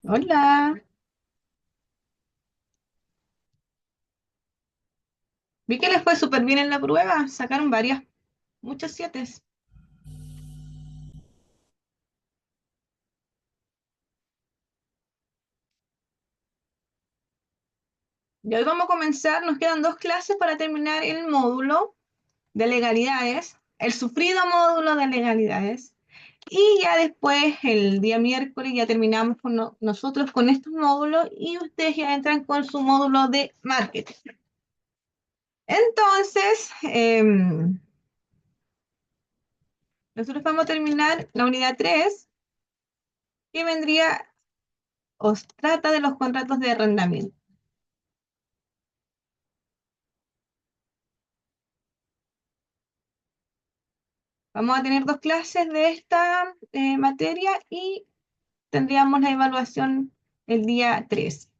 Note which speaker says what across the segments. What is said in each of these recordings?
Speaker 1: Hola, vi que les fue súper bien en la prueba, sacaron varias, muchos sietes. Y hoy vamos a comenzar, nos quedan dos clases para terminar el módulo de legalidades, el sufrido módulo de legalidades. Y ya después, el día miércoles, ya terminamos con nosotros con estos módulos y ustedes ya entran con su módulo de marketing. Entonces, nosotros vamos a terminar la unidad 3 que vendría, os trata de los contratos de arrendamiento. Vamos a tener dos clases de esta materia y tendríamos la evaluación el día 3.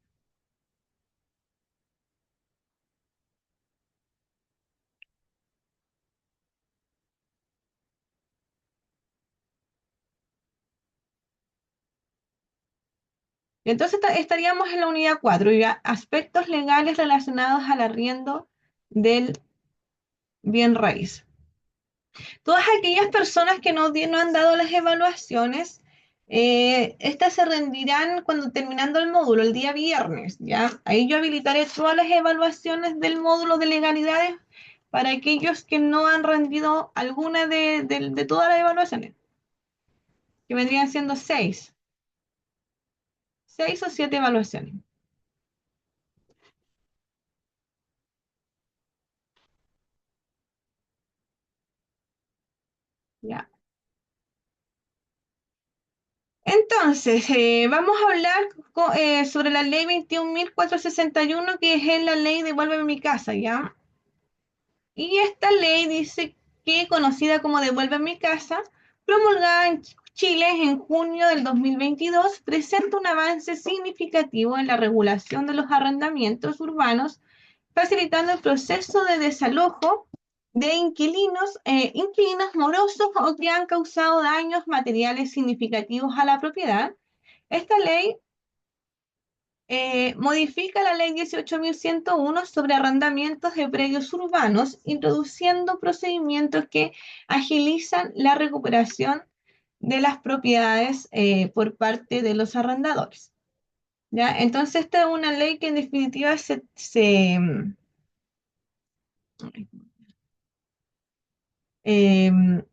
Speaker 1: Entonces estaríamos en la unidad 4, ya aspectos legales relacionados al arriendo del bien raíz. Todas aquellas personas que no han dado las evaluaciones, estas se rendirán cuando terminando el módulo, el día viernes, ¿ya? Ahí yo habilitaré todas las evaluaciones del módulo de legalidades para aquellos que no han rendido alguna de todas las evaluaciones, que vendrían siendo seis o siete evaluaciones, ¿ya? Entonces, vamos a hablar sobre la ley 21.461, que es la ley Devuélveme mi casa, ¿ya? Y esta ley dice que, conocida como Devuelve mi casa, promulgada en Chile en junio del 2022, presenta un avance significativo en la regulación de los arrendamientos urbanos, facilitando el proceso de desalojo de inquilinos morosos o que han causado daños materiales significativos a la propiedad. Esta ley modifica la ley 18.101 sobre arrendamientos de predios urbanos, introduciendo procedimientos que agilizan la recuperación de las propiedades por parte de los arrendadores. ¿Ya? Entonces, esta es una ley que en definitiva eh,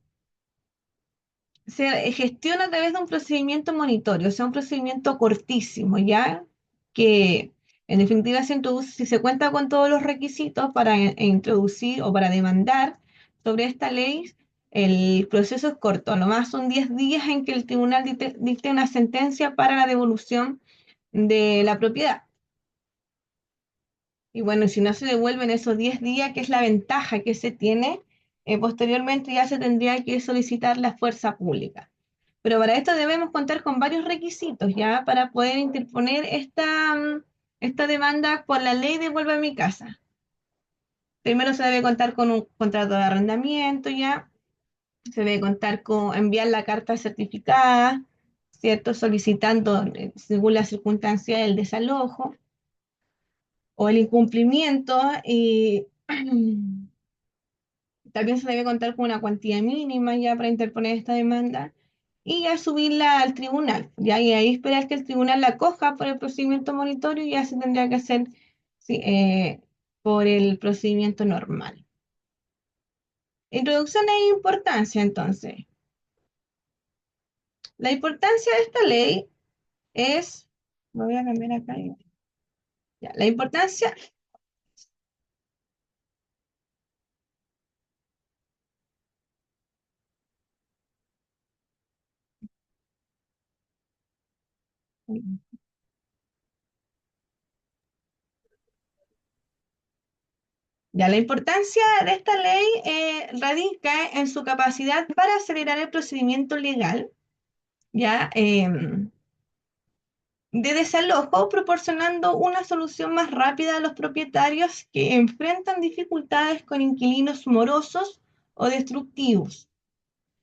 Speaker 1: se gestiona a través de un procedimiento monitorio, o sea, un procedimiento cortísimo, ¿ya? Que en definitiva se introduce, si se cuenta con todos los requisitos para introducir o para demandar sobre esta ley, el proceso es corto, a lo más son 10 días en que el tribunal dicte una sentencia para la devolución de la propiedad. Y bueno, si no se devuelven esos 10 días, que es la ventaja que se tiene, posteriormente ya se tendría que solicitar la fuerza pública. Pero para esto debemos contar con varios requisitos ya para poder interponer esta demanda por la ley de Vuelve a mi casa. Primero se debe contar con un contrato de arrendamiento ya, se debe contar con enviar la carta certificada, ¿cierto? Solicitando, según la circunstancia, el desalojo o el incumplimiento. Y también se debe contar con una cuantía mínima ya para interponer esta demanda y ya subirla al tribunal, ya y ahí esperar que el tribunal la coja por el procedimiento monitorio y ya se tendría que hacer, sí, por el procedimiento normal. Introducción e importancia, entonces. La importancia de esta ley es, me voy a cambiar acá, ya, la importancia, ya, la importancia de esta ley radica en su capacidad para acelerar el procedimiento legal, ya, de desalojo, proporcionando una solución más rápida a los propietarios que enfrentan dificultades con inquilinos morosos o destructivos.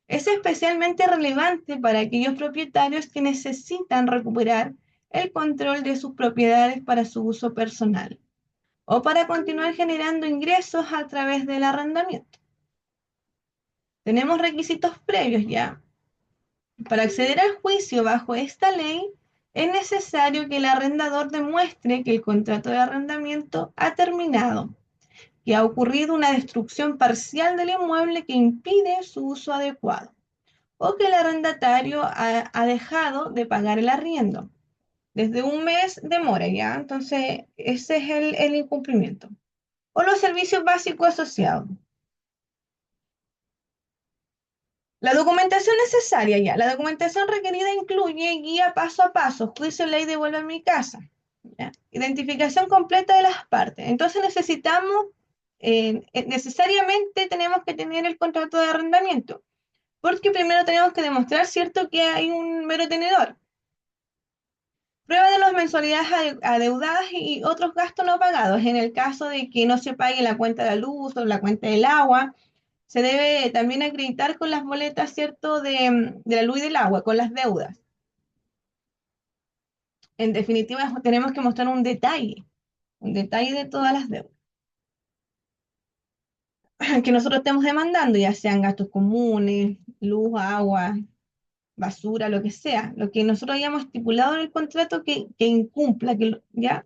Speaker 1: Es especialmente relevante para aquellos propietarios que necesitan recuperar el control de sus propiedades para su uso personal o para continuar generando ingresos a través del arrendamiento. Tenemos requisitos previos ya. Para acceder al juicio bajo esta ley, es necesario que el arrendador demuestre que el contrato de arrendamiento ha terminado, que ha ocurrido una destrucción parcial del inmueble que impide su uso adecuado, o que el arrendatario ha dejado de pagar el arriendo. Desde un mes demora ya, entonces ese es el incumplimiento. O los servicios básicos asociados. La documentación necesaria ya. La documentación requerida incluye guía paso a paso, juicio, ley, devuelve a mi casa. ¿Ya? Identificación completa de las partes. Entonces necesitamos, necesariamente tenemos que tener el contrato de arrendamiento, porque primero tenemos que demostrar, ¿cierto?, que hay un mero tenedor. Prueba de las mensualidades adeudadas y otros gastos no pagados. En el caso de que no se pague la cuenta de la luz o la cuenta del agua, se debe también acreditar con las boletas, ¿cierto?, de la luz y del agua, con las deudas. En definitiva, tenemos que mostrar un detalle de todas las deudas que nosotros estemos demandando, ya sean gastos comunes, luz, agua, basura, lo que sea, lo que nosotros hayamos estipulado en el contrato que incumpla, ¿ya?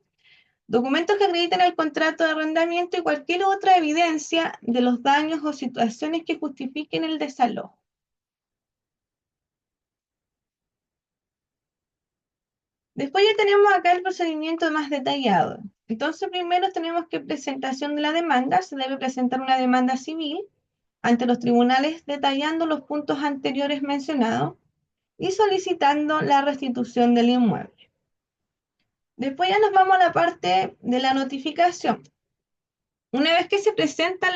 Speaker 1: Documentos que acrediten el contrato de arrendamiento y cualquier otra evidencia de los daños o situaciones que justifiquen el desalojo. Después ya tenemos acá el procedimiento más detallado. Entonces, primero tenemos que presentación de la demanda. Se debe presentar una demanda civil ante los tribunales detallando los puntos anteriores mencionados y solicitando la restitución del inmueble. Después ya nos vamos a la parte de la notificación. Una vez que se presenta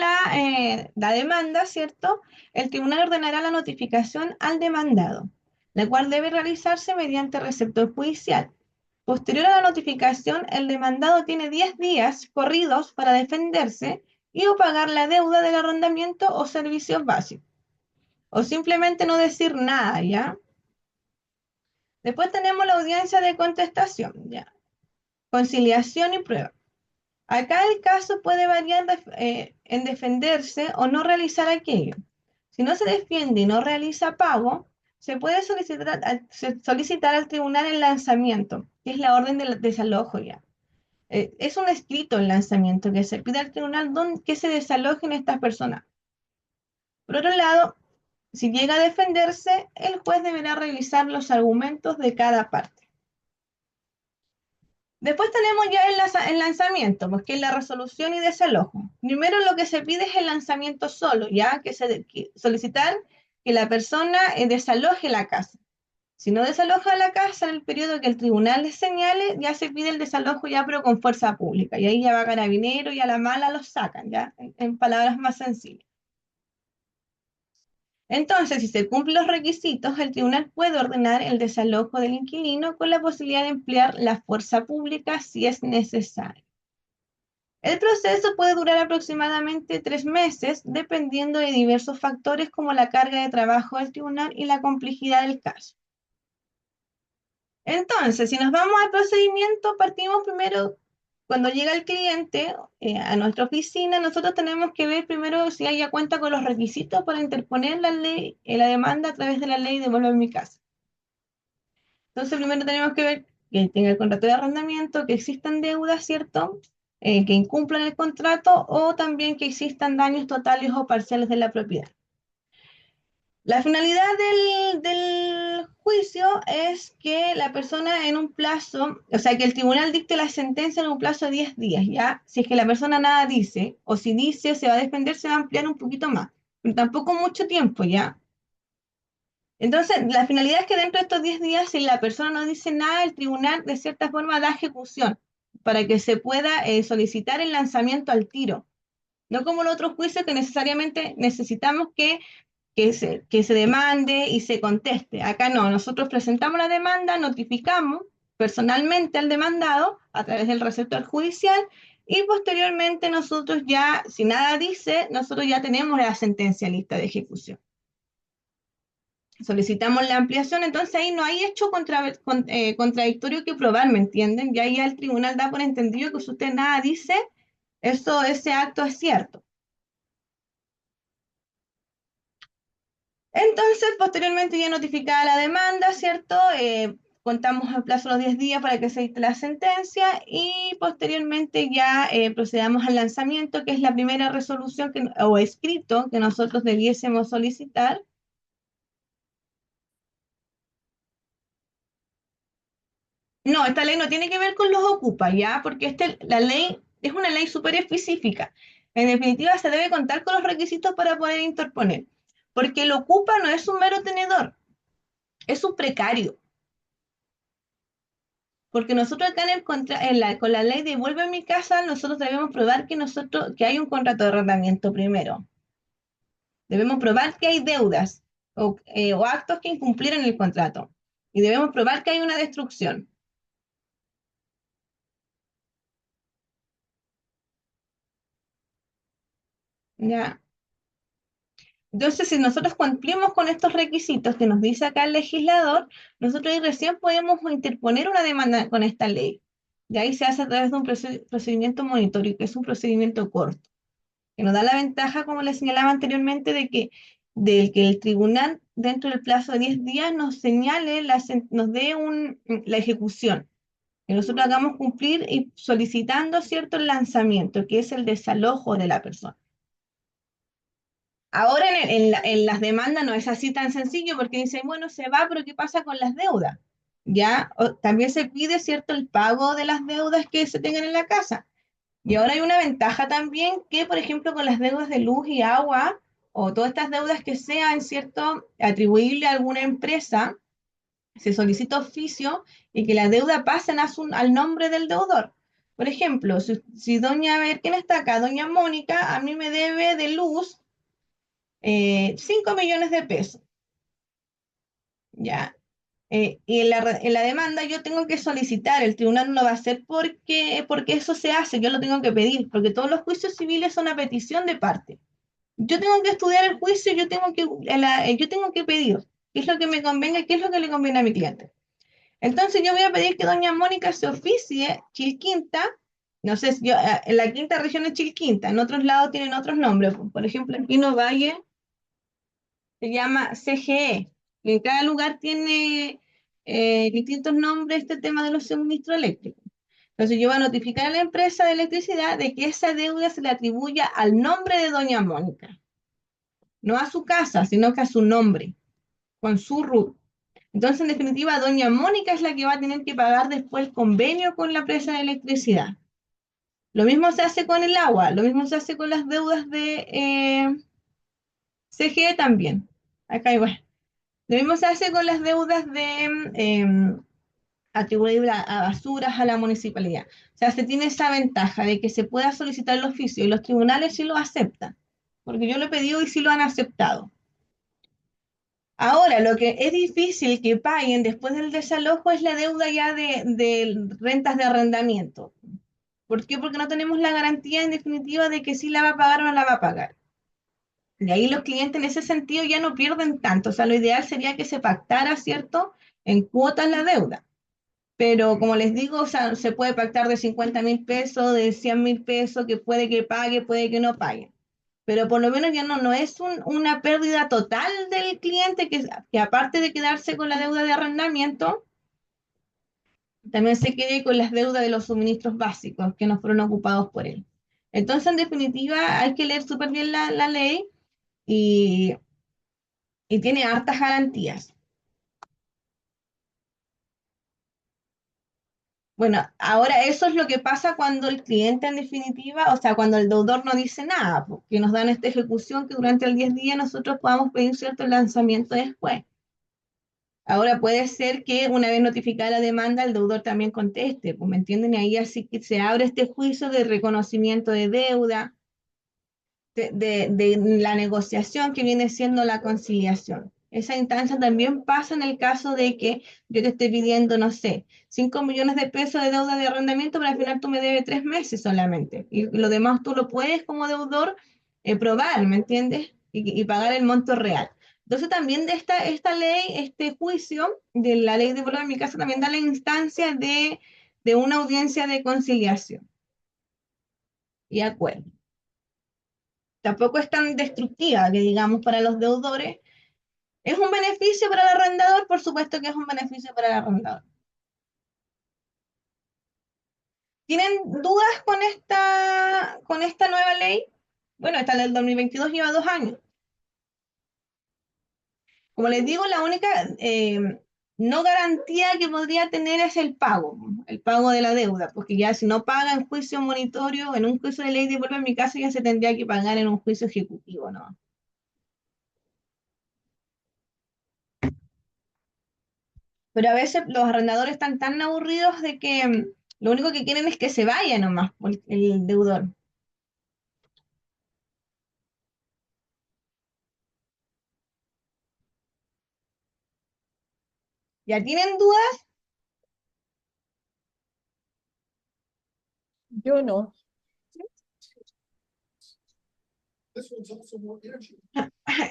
Speaker 1: la demanda, ¿cierto? El tribunal ordenará la notificación al demandado, la cual debe realizarse mediante receptor judicial. Posterior a la notificación, el demandado tiene 10 días corridos para defenderse y o pagar la deuda del arrendamiento o servicios básicos, o simplemente no decir nada, ¿ya? Después tenemos la audiencia de contestación, ¿ya? Conciliación y prueba. Acá el caso puede variar en defenderse o no realizar aquello. Si no se defiende y no realiza pago, se puede solicitar al tribunal el lanzamiento, que es la orden de desalojo ya. Es un escrito el lanzamiento que se pide al tribunal que se desalojen estas personas. Por otro lado, si llega a defenderse, el juez deberá revisar los argumentos de cada parte. Después tenemos ya el lanzamiento, pues, que es la resolución y desalojo. Primero lo que se pide es el lanzamiento solo, ya que solicitar que la persona desaloje la casa. Si no desaloja la casa en el periodo que el tribunal le señale, ya se pide el desalojo ya, pero con fuerza pública. Y ahí ya va Carabinero y a la mala los sacan, ya, en palabras más sencillas. Entonces, si se cumplen los requisitos, el tribunal puede ordenar el desalojo del inquilino con la posibilidad de emplear la fuerza pública si es necesario. El proceso puede durar aproximadamente 3 meses, dependiendo de diversos factores como la carga de trabajo del tribunal y la complejidad del caso. Entonces, si nos vamos al procedimiento, partimos primero, cuando llega el cliente a nuestra oficina, nosotros tenemos que ver primero si ella cuenta con los requisitos para interponer la demanda a través de la ley de Devuelve mi casa. Entonces, primero tenemos que ver que tenga el contrato de arrendamiento, que existan deudas, ¿cierto? Que incumplan el contrato o también que existan daños totales o parciales de la propiedad. La finalidad del juicio es que la persona en un plazo, o sea, que el tribunal dicte la sentencia en un plazo de 10 días, ¿ya? Si es que la persona nada dice, o si dice se va a defender, se va a ampliar un poquito más, pero tampoco mucho tiempo, ¿ya? Entonces, la finalidad es que dentro de estos 10 días, si la persona no dice nada, el tribunal de cierta forma da ejecución para que se pueda solicitar el lanzamiento al tiro. No como los otros juicios que necesariamente necesitamos que se demande y se conteste. Acá no, nosotros presentamos la demanda, notificamos personalmente al demandado a través del receptor judicial y posteriormente nosotros ya, si nada dice, nosotros ya tenemos la sentencia lista de ejecución. solicitamos la ampliación, entonces ahí no hay hecho contradictorio que probar, ¿me entienden? Ya ahí el tribunal da por entendido que si usted nada dice, ese acto es cierto. Entonces, posteriormente ya notificada la demanda, ¿cierto? Contamos el plazo de los 10 días para que se dicte la sentencia y posteriormente ya procedamos al lanzamiento, que es la primera resolución o escrito que nosotros debiésemos solicitar. No, esta ley no tiene que ver con los ocupas, ¿ya? Porque la ley es una ley súper específica. En definitiva, se debe contar con los requisitos para poder interponer. Porque el ocupa no es un mero tenedor, es un precario. Porque nosotros acá con la ley de vuelve a mi casa, nosotros debemos probar que hay un contrato de arrendamiento primero. Debemos probar que hay deudas o actos que incumplieron el contrato. Y debemos probar que hay una destrucción. ¿Ya? Entonces, si nosotros cumplimos con estos requisitos que nos dice acá el legislador, nosotros ahí recién podemos interponer una demanda con esta ley. Y ahí se hace a través de un procedimiento monitorio, que es un procedimiento corto, que nos da la ventaja, como les señalaba anteriormente, de que el tribunal, dentro del plazo de 10 días, nos señale, nos dé la ejecución, que nosotros hagamos cumplir y solicitando cierto el lanzamiento, que es el desalojo de la persona. Ahora en las demandas no es así tan sencillo porque dicen, bueno, se va, pero ¿qué pasa con las deudas? Ya, también se pide, ¿cierto?, el pago de las deudas que se tengan en la casa. Y ahora hay una ventaja también que, por ejemplo, con las deudas de luz y agua o todas estas deudas que sean, ¿cierto?, atribuible a alguna empresa, se solicita oficio y que la deuda pasen al nombre del deudor. Por ejemplo, si doña, a ver, ¿quién está acá? Doña Mónica a mí me debe de luz 5 millones de pesos, ¿ya? Y en la demanda yo tengo que solicitar, el tribunal no lo va a hacer porque eso se hace, yo lo tengo que pedir, porque todos los juicios civiles son a petición de parte. Yo tengo que estudiar el juicio, yo tengo que pedir qué es lo que me convenga, qué es lo que le conviene a mi cliente. Entonces yo voy a pedir que doña Mónica se oficie Chilquinta, no sé, en la quinta región es Chilquinta, en otros lados tienen otros nombres, por ejemplo, en Pino Valle se llama CGE, y en cada lugar tiene distintos nombres este tema de los suministros eléctricos. Entonces yo voy a notificar a la empresa de electricidad de que esa deuda se le atribuya al nombre de doña Mónica, no a su casa, sino que a su nombre, con su RUT. Entonces, en definitiva, doña Mónica es la que va a tener que pagar después el convenio con la empresa de electricidad. Lo mismo se hace con el agua, lo mismo se hace con las deudas de CGE también. Acá igual. Lo mismo se hace con las deudas de atribuir a basuras a la municipalidad. O sea, se tiene esa ventaja de que se pueda solicitar el oficio y los tribunales sí lo aceptan, porque yo lo he pedido y sí lo han aceptado. Ahora, lo que es difícil que paguen después del desalojo es la deuda ya de rentas de arrendamiento. ¿Por qué? Porque no tenemos la garantía en definitiva de que sí la va a pagar o no la va a pagar. De ahí los clientes en ese sentido ya no pierden tanto. O sea, lo ideal sería que se pactara, ¿cierto?, en cuotas la deuda. Pero como les digo, o sea, se puede pactar de 50.000 pesos, de 100.000 pesos, que puede que pague, puede que no pague. Pero por lo menos ya no es una pérdida total del cliente que aparte de quedarse con la deuda de arrendamiento, también se quede con las deudas de los suministros básicos que no fueron ocupados por él. Entonces, en definitiva, hay que leer súper bien la ley y, y tiene hartas garantías. Bueno, ahora eso es lo que pasa cuando el cliente en definitiva, o sea, cuando el deudor no dice nada, porque nos dan esta ejecución que durante el 10 días nosotros podamos pedir cierto lanzamiento después. Ahora puede ser que una vez notificada la demanda el deudor también conteste, pues me entienden, y ahí así que se abre este juicio de reconocimiento de deuda, de la negociación que viene siendo la conciliación. Esa instancia también pasa en el caso de que yo te esté pidiendo, no sé, 5 millones de pesos de deuda de arrendamiento, pero al final tú me debes 3 meses solamente. Y lo demás tú lo puedes como deudor probar, ¿me entiendes? Y pagar el monto real. Entonces también de esta ley, este juicio de la ley de vuelvo a mi casa también da la instancia de una audiencia de conciliación y acuerdo. Tampoco es tan destructiva que digamos para los deudores. ¿Es un beneficio para el arrendador? Por supuesto que es un beneficio para el arrendador. ¿Tienen dudas con esta nueva ley? Bueno, esta del 2022 lleva 2 años. Como les digo, la única no garantía que podría tener es el pago de la deuda, porque ya si no paga en juicio monitorio, en un juicio de ley de vuelvo a mi casa, ya se tendría que pagar en un juicio ejecutivo, ¿no? Pero a veces los arrendadores están tan aburridos de que lo único que quieren es que se vaya nomás el deudor. ¿Ya tienen dudas?
Speaker 2: Yo no.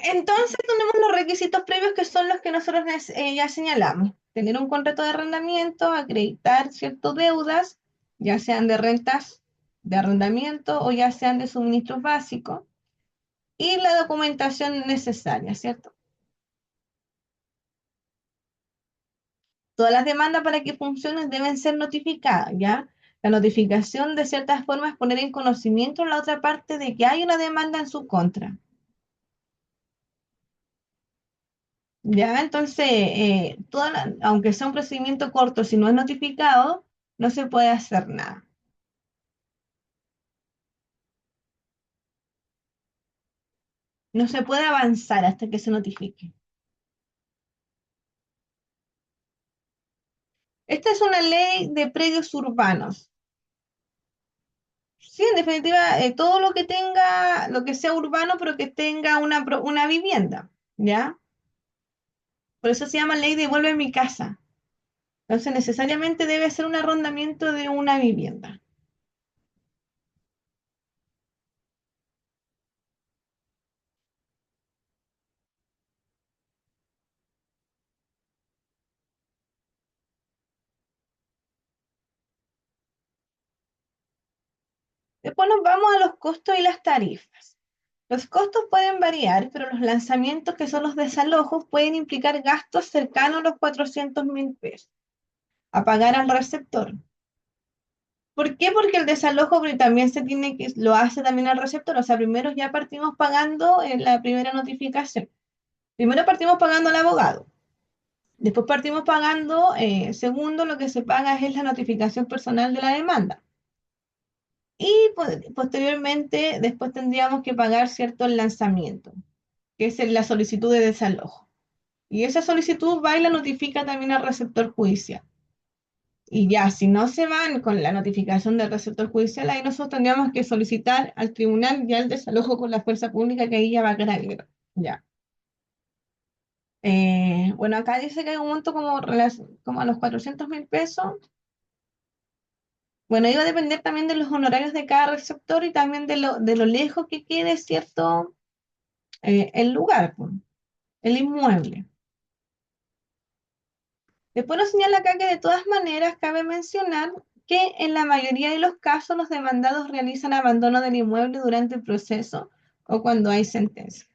Speaker 1: Entonces tenemos los requisitos previos que son los que nosotros ya señalamos. Tener un contrato de arrendamiento, acreditar ciertas deudas, ya sean de rentas de arrendamiento o ya sean de suministros básicos, y la documentación necesaria, ¿cierto? Todas las demandas para que funcionen deben ser notificadas, ¿ya? La notificación de ciertas formas es poner en conocimiento a la otra parte de que hay una demanda en su contra. Ya, entonces, aunque sea un procedimiento corto, si no es notificado, no se puede hacer nada. No se puede avanzar hasta que se notifique. Esta es una ley de predios urbanos. Sí, en definitiva, todo lo que tenga, lo que sea urbano, pero que tenga una vivienda, ¿ya? Por eso se llama ley de vuelve a mi casa. Entonces, necesariamente debe ser un arrendamiento de una vivienda. Después nos vamos a los costos y las tarifas. Los costos pueden variar, pero los lanzamientos, que son los desalojos, pueden implicar gastos cercanos a los 400.000 pesos a pagar al receptor. ¿Por qué? Porque el desalojo también lo hace también al receptor. O sea, primero ya partimos pagando en la primera notificación. Primero partimos pagando al abogado. Después partimos pagando, segundo, lo que se paga es la notificación personal de la demanda. Y posteriormente, después tendríamos que pagar cierto el lanzamiento, que es la solicitud de desalojo. Y esa solicitud va y la notifica también al receptor judicial. Y ya, si no se van con la notificación del receptor judicial, ahí nosotros tendríamos que solicitar al tribunal ya el desalojo con la fuerza pública, que ahí ya va a quedar. Ya. Bueno, acá dice que hay un monto como a los 400.000 pesos. Bueno, iba a depender también de los honorarios de cada receptor y también de lo lejos que quede, ¿cierto? El lugar, pues, el inmueble. Después nos señala acá que de todas maneras cabe mencionar que en la mayoría de los casos los demandados realizan abandono del inmueble durante el proceso o cuando hay sentencia.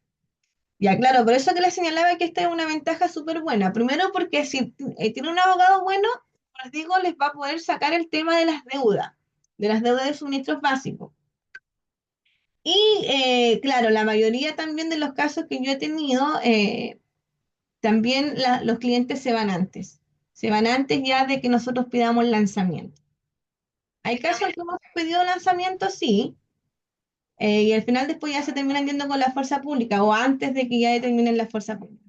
Speaker 1: Ya, claro, por eso que les señalaba que esta es una ventaja súper buena. Primero porque si tiene un abogado bueno, como les digo, les va a poder sacar el tema de las deudas de suministros básicos. Y claro, la mayoría también de los casos que yo he tenido, también los clientes se van antes. Se van antes ya de que nosotros pidamos lanzamiento. Hay casos que hemos pedido lanzamiento, sí, y al final después ya se terminan yendo con la fuerza pública o antes de que ya determinen la fuerza pública.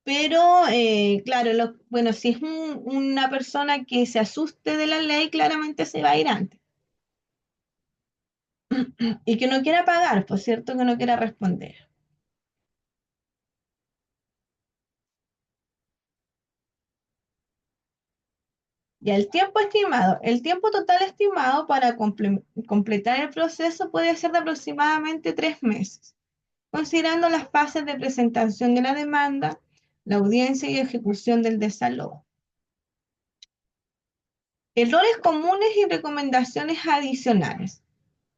Speaker 1: Pero, claro, bueno, si es una persona que se asuste de la ley, claramente se va a ir antes. Y que no quiera pagar, por cierto, que no quiera responder. Y el tiempo estimado, el tiempo total estimado para completar el proceso puede ser de aproximadamente 3 meses. considerando las fases de presentación de la demanda, la audiencia y ejecución del desalojo. Errores comunes y recomendaciones adicionales.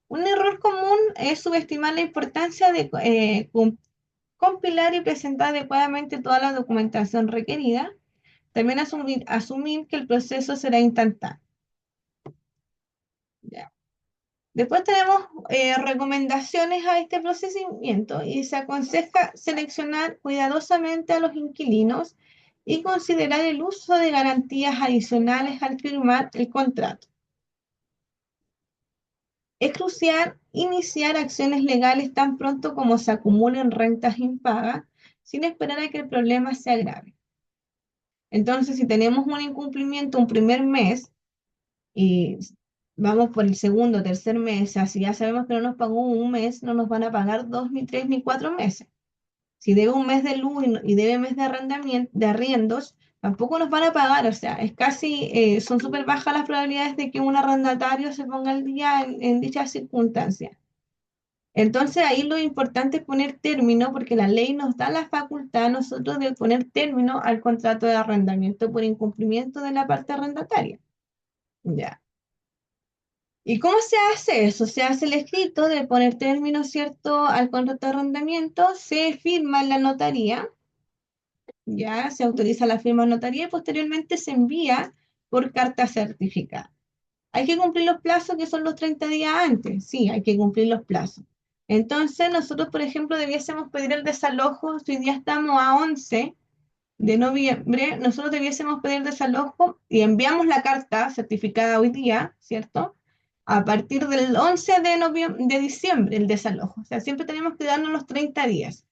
Speaker 1: Un error común es subestimar la importancia de compilar y presentar adecuadamente toda la documentación requerida. También asumir que el proceso será instantáneo. ¿Ya? Después tenemos recomendaciones a este procedimiento y se aconseja seleccionar cuidadosamente a los inquilinos y considerar el uso de garantías adicionales al firmar el contrato. Es crucial iniciar acciones legales tan pronto como se acumulen rentas impagas, sin esperar a que el problema se agrave. Entonces, si tenemos un incumplimiento un primer mes y vamos por el segundo o tercer mes, así ya sabemos que no nos pagó un mes, no nos van a pagar 2, ni 3, ni 4 meses. Si debe un mes de luz y debe mes de arrendamiento, de arriendos, tampoco nos van a pagar. O sea, es casi, son súper bajas las probabilidades de que un arrendatario se ponga al día en dichas circunstancias. Entonces ahí lo importante es poner término, porque la ley nos da la facultad a nosotros de poner término al contrato de arrendamiento por incumplimiento de la parte arrendataria. Ya. ¿Y cómo se hace eso? Se hace el escrito de poner término, ¿cierto?, al contrato de arrendamiento, se firma en la notaría, ya se autoriza la firma en notaría y posteriormente se envía por carta certificada. Hay que cumplir los plazos que son los 30 días antes. Sí, hay que cumplir los plazos. Entonces, nosotros, por ejemplo, debiésemos pedir el desalojo. Si hoy día estamos a 11 de noviembre, nosotros debiésemos pedir desalojo y enviamos la carta certificada hoy día, ¿cierto? A partir del 11 de diciembre, el desalojo. O sea, siempre tenemos que darnos los 30 días,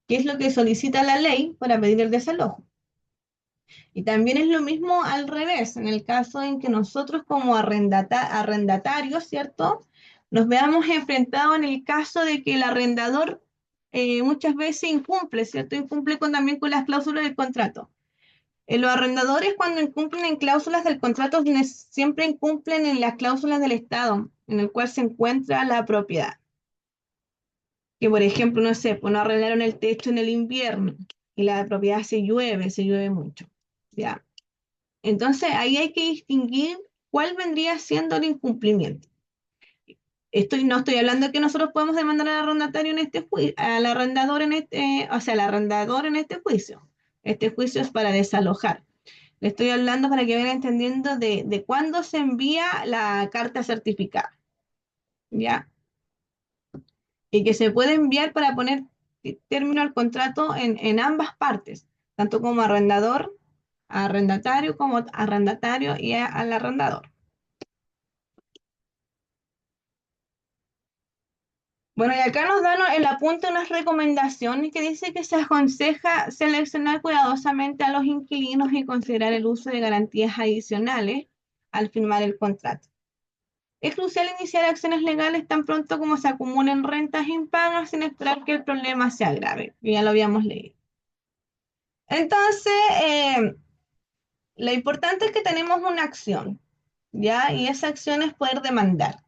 Speaker 1: que es lo que solicita la ley para pedir el desalojo. Y también es lo mismo al revés, en el caso en que nosotros como arrendatarios, ¿cierto? Nos veamos enfrentados en el caso de que el arrendador muchas veces incumple, ¿cierto? Incumple también con las cláusulas del contrato. Los arrendadores cuando incumplen en cláusulas del contrato siempre incumplen en las cláusulas del Estado en el cual se encuentra la propiedad. Que por ejemplo, no sé, pues no arreglaron el techo en el invierno y la propiedad se llueve mucho. ¿Ya? Entonces, ahí hay que distinguir cuál vendría siendo el incumplimiento. No estoy hablando de que nosotros podemos demandar al arrendatario en este al arrendador en este, o sea, al arrendador en este juicio. Este juicio es para desalojar. Le estoy hablando para que vayan entendiendo de cuándo se envía la carta certificada, ¿ya? Y que se puede enviar para poner término al contrato en ambas partes, tanto como arrendador, arrendatario, como arrendatario y al arrendador. Bueno, y acá nos dan el apunte unas recomendaciones que dice que se aconseja seleccionar cuidadosamente a los inquilinos y considerar el uso de garantías adicionales al firmar el contrato. Es crucial iniciar acciones legales tan pronto como se acumulen rentas impagas sin esperar que el problema se agrave. Ya lo habíamos leído. Entonces, lo importante es que tenemos una acción, ¿ya? Y esa acción es poder demandar.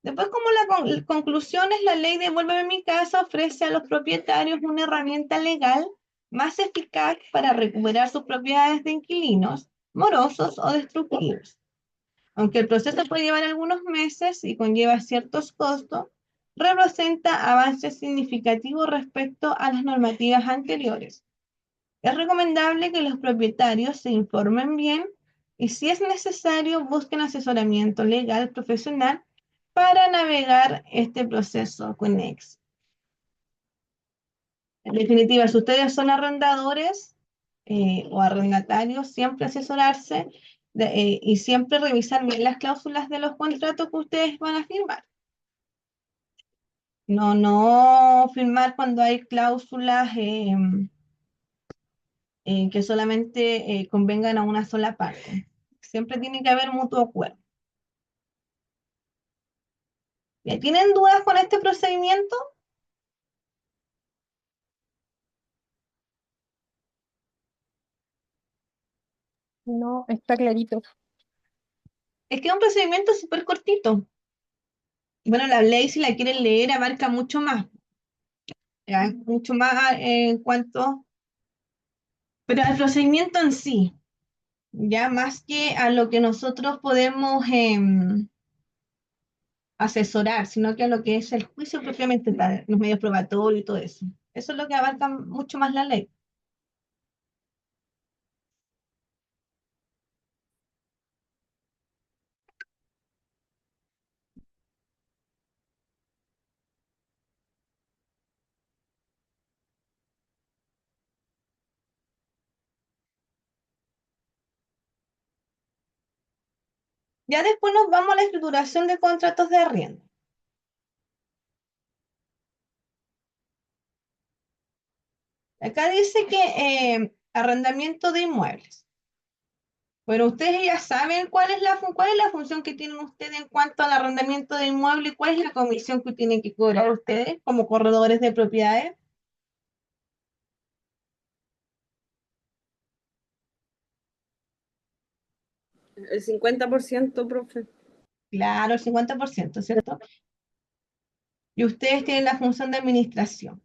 Speaker 1: Después, como la conclusión es la ley Devuélveme mi casa ofrece a los propietarios una herramienta legal más eficaz para recuperar sus propiedades de inquilinos, morosos o destructivos. Aunque el proceso puede llevar algunos meses y conlleva ciertos costos, representa avances significativos respecto a las normativas anteriores. Es recomendable que los propietarios se informen bien y, si es necesario, busquen asesoramiento legal profesional para navegar este proceso con éxito. En definitiva, si ustedes son arrendadores o arrendatarios, siempre asesorarse y siempre revisar bien las cláusulas de los contratos que ustedes van a firmar. No firmar cuando hay cláusulas que solamente convengan a una sola parte. Siempre tiene que haber mutuo acuerdo. ¿Ya tienen dudas con este procedimiento?
Speaker 2: No, está clarito.
Speaker 1: Es que es un procedimiento súper cortito. Bueno, la ley, si la quieren leer, abarca mucho más, ¿ya? Mucho más en cuanto, pero al procedimiento en sí, ya más que a lo que nosotros podemos asesorar, sino que a lo que es el juicio propiamente tal, los medios probatorios y todo eso. Eso es lo que abarca mucho más la ley. Ya después nos vamos a la escrituración de contratos de arriendo. Acá dice que arrendamiento de inmuebles. Pero ustedes ya saben cuál es la función que tienen ustedes en cuanto al arrendamiento de inmuebles y cuál es la comisión que tienen que cobrar ustedes como corredores de propiedades.
Speaker 3: El 50%, profe.
Speaker 1: Claro, el 50%, ¿cierto? Y ustedes tienen la función de administración.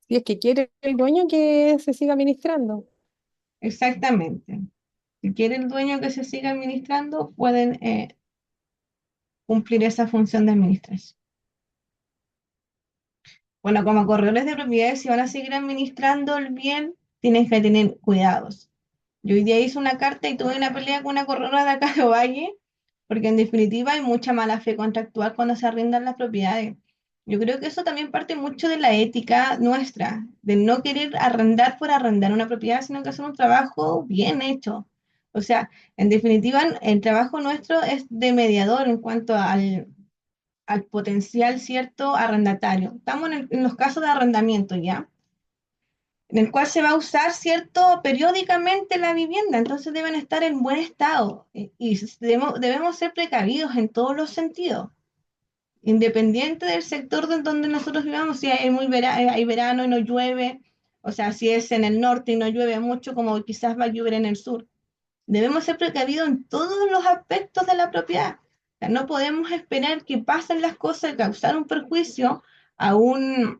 Speaker 2: Si es que quiere el dueño que se siga administrando.
Speaker 1: Exactamente. Si quiere el dueño que se siga administrando, pueden cumplir esa función de administración. Bueno, como corredores de propiedades, si van a seguir administrando el bien, tienen que tener cuidados. Yo hoy día hice una carta y tuve una pelea con una corredora de acá de Ovalle, porque en definitiva hay mucha mala fe contractual cuando se arrendan las propiedades. Yo creo que eso también parte mucho de la ética nuestra, de no querer arrendar por arrendar una propiedad, sino que hacer un trabajo bien hecho. O sea, en definitiva, el trabajo nuestro es de mediador en cuanto al potencial cierto arrendatario. Estamos en los casos de arrendamiento ya, en el cual se va a usar cierto periódicamente la vivienda, entonces deben estar en buen estado y debemos ser precavidos en todos los sentidos, independiente del sector de donde nosotros vivamos, si hay verano y no llueve, o sea, si es en el norte y no llueve mucho, como quizás va a llover en el sur. Debemos ser precavidos en todos los aspectos de la propiedad. O sea, no podemos esperar que pasen las cosas y causar un perjuicio a un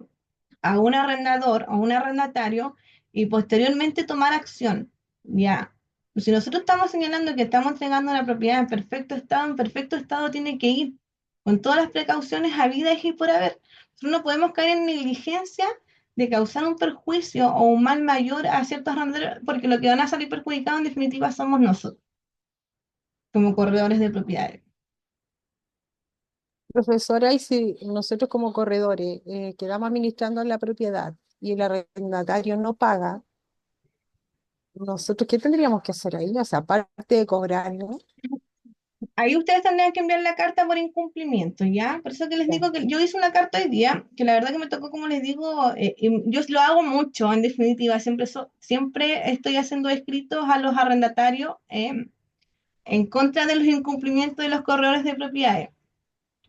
Speaker 1: arrendador o un arrendatario y posteriormente tomar acción. Ya. Si nosotros estamos señalando que estamos entregando una propiedad en perfecto estado tiene que ir con todas las precauciones habidas y por haber. Nosotros no podemos caer en negligencia de causar un perjuicio o un mal mayor a ciertos arrendatarios, porque lo que van a salir perjudicados en definitiva somos nosotros, como corredores de propiedades.
Speaker 2: Profesora, y si nosotros como corredores quedamos administrando la propiedad y el arrendatario no paga, ¿nosotros qué tendríamos que hacer ahí? O sea, aparte de cobrar, ¿no?
Speaker 1: Ahí ustedes tendrían que enviar la carta por incumplimiento, ¿ya? Por eso que les
Speaker 2: Ya.
Speaker 1: digo que yo hice una carta hoy día, que la verdad que me tocó, como les digo, y yo lo hago mucho, en definitiva, siempre estoy haciendo escritos a los arrendatarios en contra de los incumplimientos de los corredores de propiedades,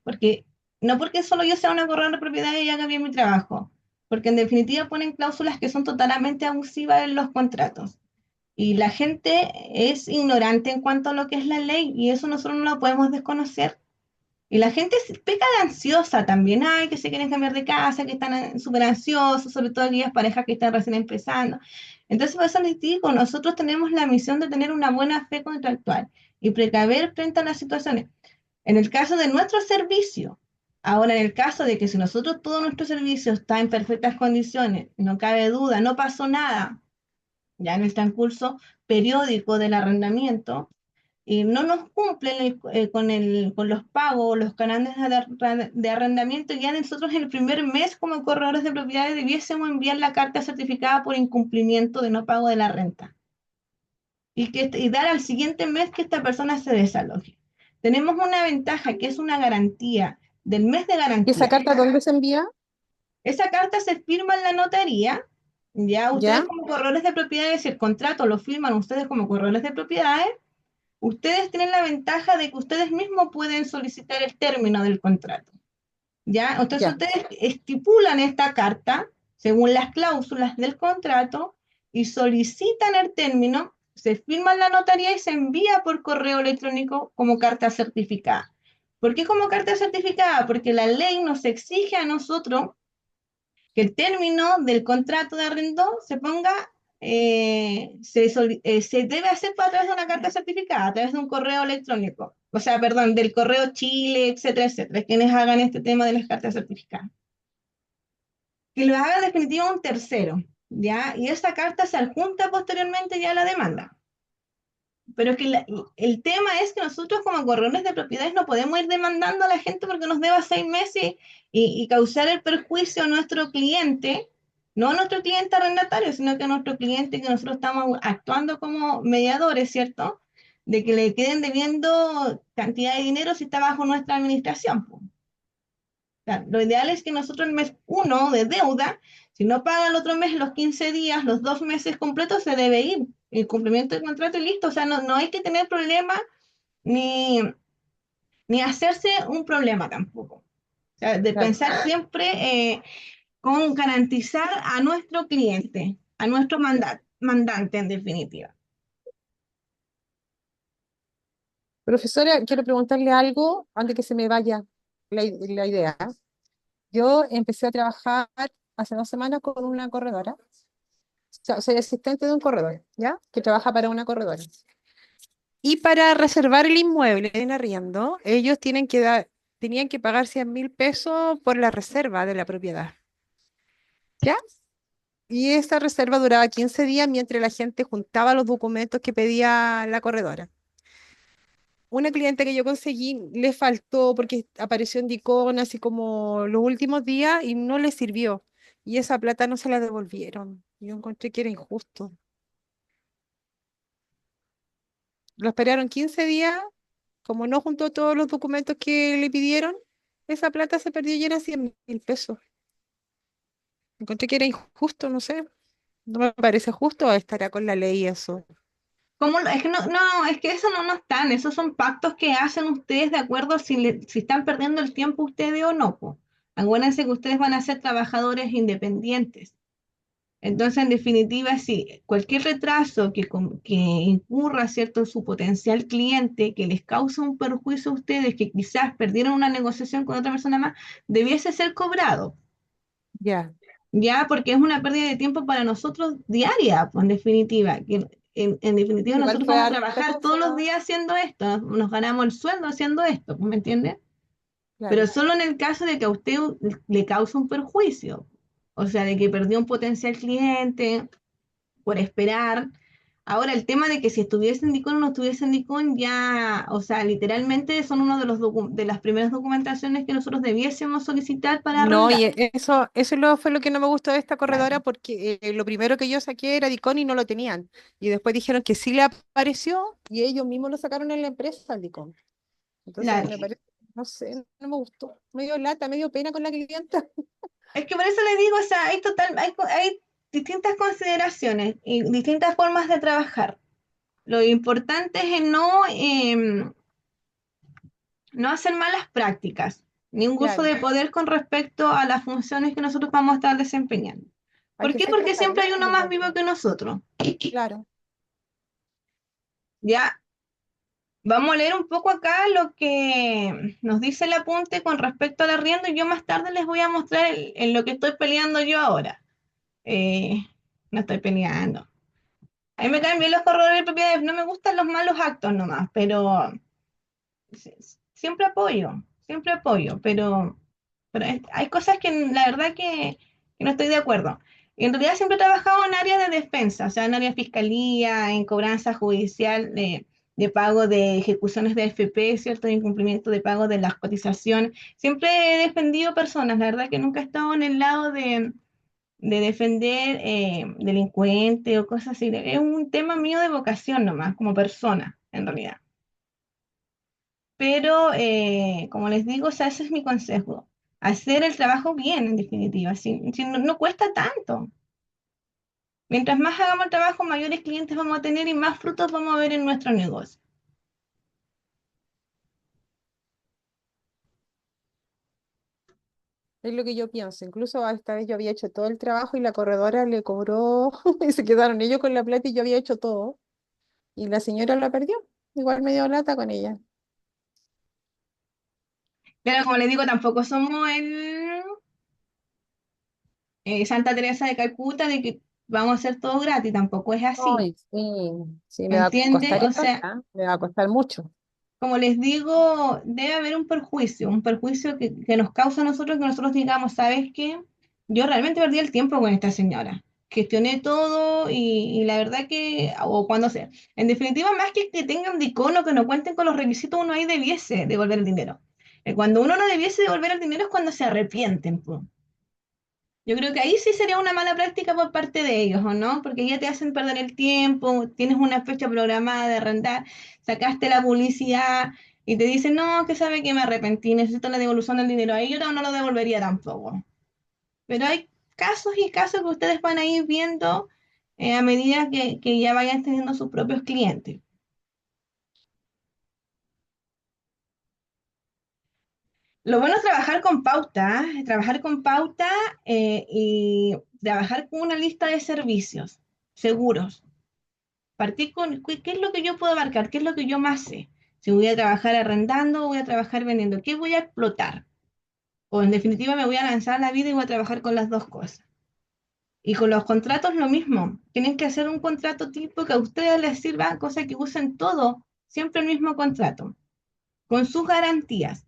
Speaker 1: porque no porque solo yo sea una corredora de propiedades y haga bien mi trabajo, porque en definitiva ponen cláusulas que son totalmente abusivas en los contratos. Y la gente es ignorante en cuanto a lo que es la ley y eso nosotros no lo podemos desconocer. Y la gente peca de ansiosa también, ay, que se quieren cambiar de casa, que están súper ansiosos, sobre todo aquellas parejas que están recién empezando. Entonces, por eso les digo, nosotros tenemos la misión de tener una buena fe contractual y precaver frente a las situaciones. En el caso de nuestro servicio, ahora en el caso de que si nosotros todo nuestro servicio está en perfectas condiciones, no cabe duda, no pasó nada, ya en el transcurso periódico del arrendamiento, y no nos cumplen con los pagos, los canales de arrendamiento, ya nosotros en el primer mes como corredores de propiedades debiésemos enviar la carta certificada por incumplimiento de no pago de la renta y dar al siguiente mes que esta persona se desaloje. Tenemos una ventaja que es una garantía del mes de
Speaker 2: ¿Y esa
Speaker 1: garantía.
Speaker 2: carta dónde se envía?
Speaker 1: Esa carta se firma en la notaría, ya ustedes
Speaker 2: ¿Ya?
Speaker 1: como corredores de propiedades, si el contrato lo firman ustedes como corredores de propiedades, ustedes tienen la ventaja de que ustedes mismos pueden solicitar el término del contrato, ¿ya? Entonces
Speaker 2: Ya.
Speaker 1: ustedes estipulan esta carta según las cláusulas del contrato y solicitan el término, se firma en la notaría y se envía por correo electrónico como carta certificada. ¿Por qué como carta certificada? Porque la ley nos exige a nosotros que el término del contrato de arrendo se ponga, se debe hacer a través de una carta certificada, a través de un correo electrónico. O sea, perdón, del correo Chile, etcétera, etcétera, quienes hagan este tema de las cartas certificadas. Que lo haga en definitiva un tercero, ¿ya? Y esa carta se adjunta posteriormente ya a la demanda. Pero que el tema es que nosotros como corredores de propiedades no podemos ir demandando a la gente porque nos deba 6 meses y causar el perjuicio a nuestro cliente, no a nuestro cliente arrendatario, sino que a nuestro cliente que nosotros estamos actuando como mediadores, ¿cierto? De que le queden debiendo cantidad de dinero si está bajo nuestra administración, po. O sea, lo ideal es que nosotros el mes uno de deuda, si no paga el otro mes los 15 días, los 2 meses completos, se debe ir el cumplimiento del contrato y listo. O sea, no hay que tener problema ni, ni hacerse un problema tampoco. O sea, de
Speaker 2: Claro.
Speaker 1: pensar siempre con garantizar a nuestro cliente, a nuestro mandante en definitiva.
Speaker 2: Profesora, quiero preguntarle algo antes que se me vaya la idea. Yo empecé a trabajar hace 2 semanas con una corredora. O sea, soy asistente de un corredor, ¿ya? Que trabaja para una corredora. Y para reservar el inmueble en arriendo, ellos tenían que pagar 100.000 pesos por la reserva de la propiedad, ¿ya? Y esa reserva duraba 15 días mientras la gente juntaba los documentos que pedía la corredora. Una cliente que yo conseguí le faltó porque apareció en Dicón así como los últimos días y no le sirvió. Y esa plata no se la devolvieron. Yo encontré que era injusto. Lo esperaron 15 días, como no juntó todos los documentos que le pidieron, esa plata se perdió y eran 100.000 pesos. Encontré que era injusto, no sé. No me parece justo, estará con la ley eso.
Speaker 1: Es que es que eso no están, esos son pactos que hacen ustedes de acuerdo si están perdiendo el tiempo ustedes o no, po. Acuérdense que ustedes van a ser trabajadores independientes. Entonces, en definitiva, sí, cualquier retraso que incurra, ¿cierto?, su potencial cliente, que les cause un perjuicio a ustedes, que quizás perdieron una negociación con otra persona más, debiese ser cobrado,
Speaker 2: Ya,
Speaker 1: ya, porque es una pérdida de tiempo para nosotros diaria, pues, en definitiva. En definitiva,
Speaker 2: igual
Speaker 1: nosotros
Speaker 2: fue
Speaker 1: vamos a
Speaker 2: harta
Speaker 1: trabajar todos los
Speaker 2: cosa,
Speaker 1: días haciendo esto, nos ganamos el sueldo haciendo esto, pues, ¿me entiendes? Pero
Speaker 2: claro.
Speaker 1: solo en el caso de que a usted le cause un perjuicio, o sea, de que perdió un potencial cliente por esperar. Ahora, el tema de que si estuviese en DICON o no estuviese en DICON, ya, o sea, literalmente son uno de de las primeras documentaciones que nosotros debiésemos solicitar para
Speaker 2: No,
Speaker 1: arrendar.
Speaker 2: y fue lo que no me gustó de esta
Speaker 1: Claro,
Speaker 2: corredora porque lo primero que yo saqué era Dicón y no lo tenían. Y después dijeron que sí le apareció y ellos mismos lo sacaron en la empresa, el Dicón. Entonces
Speaker 1: claro.
Speaker 2: me parece, no sé, no me gustó. Me dio lata, me dio pena con la clienta.
Speaker 1: Es que por eso le digo, o sea, hay distintas consideraciones y distintas formas de trabajar. Lo importante es no hacer malas prácticas, ni un uso
Speaker 2: Claro,
Speaker 1: de poder con respecto a las funciones que nosotros vamos a estar desempeñando.
Speaker 2: hay
Speaker 1: ¿Por
Speaker 2: que
Speaker 1: qué?
Speaker 2: ser
Speaker 1: Porque siempre hay
Speaker 2: transparente
Speaker 1: uno más
Speaker 2: igual,
Speaker 1: vivo
Speaker 2: pues.
Speaker 1: que nosotros.
Speaker 2: Claro.
Speaker 1: Ya, vamos a leer un poco acá lo que nos dice el apunte con respecto al arriendo y yo más tarde les voy a mostrar en lo que estoy peleando yo ahora. Eh, no estoy peleando. A mí me caen bien los corredores de propiedades, no me gustan los malos actos nomás, pero siempre apoyo, pero hay cosas que la verdad que no estoy de acuerdo. Y en realidad siempre he trabajado en áreas de defensa, o sea, en área de fiscalía, en cobranza judicial de pago de ejecuciones de AFP, ¿cierto? De incumplimiento de pago de las cotizaciones. Siempre he defendido personas, la verdad que nunca he estado en el lado de defender delincuentes o cosas así. Es un tema mío de vocación nomás, como persona, en realidad. Pero, como les digo, o sea, ese es mi consejo. Hacer el trabajo bien, en definitiva. Si no cuesta tanto. Mientras más hagamos el trabajo, mayores clientes vamos a tener y más frutos vamos a ver en nuestro negocio.
Speaker 2: Es lo que yo pienso. Incluso esta vez yo había hecho todo el trabajo y la corredora le cobró y se quedaron ellos con la plata y yo había hecho todo. Y la señora la perdió. Igual me dio lata con ella.
Speaker 1: Pero como les digo, tampoco somos Santa Teresa de Calcuta de que vamos a hacer todo gratis, tampoco es así,
Speaker 2: Ay, sí, sí,
Speaker 1: ¿me
Speaker 2: me va a
Speaker 1: entiende?
Speaker 2: costar
Speaker 1: O
Speaker 2: igual,
Speaker 1: sea,
Speaker 2: ¿ah? Me va a costar mucho.
Speaker 1: como les digo, debe haber un perjuicio que nos causa a nosotros que nosotros digamos, ¿sabes qué? Yo realmente perdí el tiempo con esta señora. Gestioné todo y la verdad que, o cuando sea, en definitiva, más que tengan de icono, que no cuenten con los requisitos, uno ahí debiese devolver el dinero. Cuando uno no debiese devolver el dinero es cuando se arrepienten, po. Yo creo que ahí sí sería una mala práctica por parte de ellos, ¿o no? Porque ya te hacen perder el tiempo, tienes una fecha programada de arrendar, sacaste la publicidad y te dicen, no, que sabe que me arrepentí, necesito la devolución del dinero. Ahí yo no lo devolvería tampoco. Pero hay casos y casos que ustedes van a ir viendo a medida que ya vayan teniendo sus propios clientes. Lo bueno es trabajar con pauta, ¿eh? Trabajar con pauta y trabajar con una lista de servicios seguros. Partir con qué es lo que yo puedo abarcar, qué es lo que yo más sé. Si voy a trabajar arrendando o voy a trabajar vendiendo, ¿qué voy a explotar? O en definitiva me voy a lanzar a la vida y voy a trabajar con las dos cosas. Y con los contratos lo mismo. Tienen que hacer un contrato tipo que a ustedes les sirva, cosa que usen todo, siempre el mismo contrato, con sus garantías.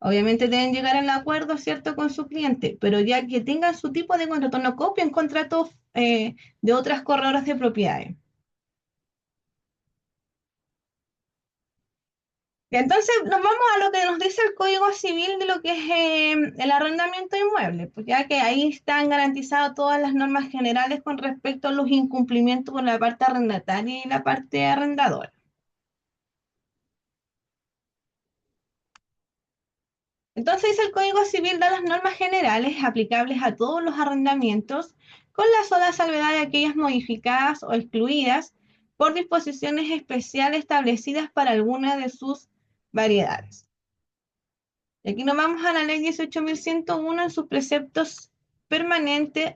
Speaker 1: Obviamente deben llegar al acuerdo, ¿cierto?, con su cliente, pero ya que tengan su tipo de contrato, no copien contratos de otras corredoras de propiedades. Y entonces nos vamos a lo que nos dice el Código Civil de lo que es el arrendamiento de inmuebles, pues ya que ahí están garantizadas todas las normas generales con respecto a los incumplimientos por la parte arrendataria y la parte arrendadora. Entonces dice el Código Civil da las normas generales aplicables a todos los arrendamientos, con la sola salvedad de aquellas modificadas o excluidas por disposiciones especiales establecidas para alguna de sus variedades. Y aquí nos vamos a la ley 18.101 en sus preceptos permanentes.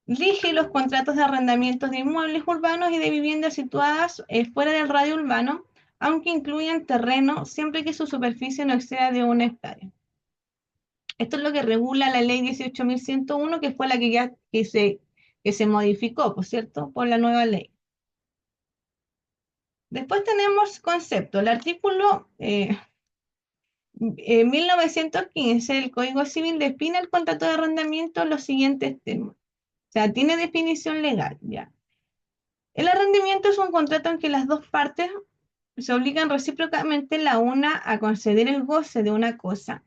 Speaker 1: Rige los contratos de arrendamientos de inmuebles urbanos y de viviendas situadas fuera del radio urbano, aunque incluyan terreno, siempre que su superficie no exceda de 1 hectárea. Esto es lo que regula la ley 18.101, que fue la que ya que se modificó, por cierto, por la nueva ley. Después tenemos concepto. El artículo 1915 el Código Civil define el contrato de arrendamiento en los siguientes términos. O sea, tiene definición legal, ya. El arrendamiento es un contrato en que las dos partes se obligan recíprocamente la una a conceder el goce de una cosa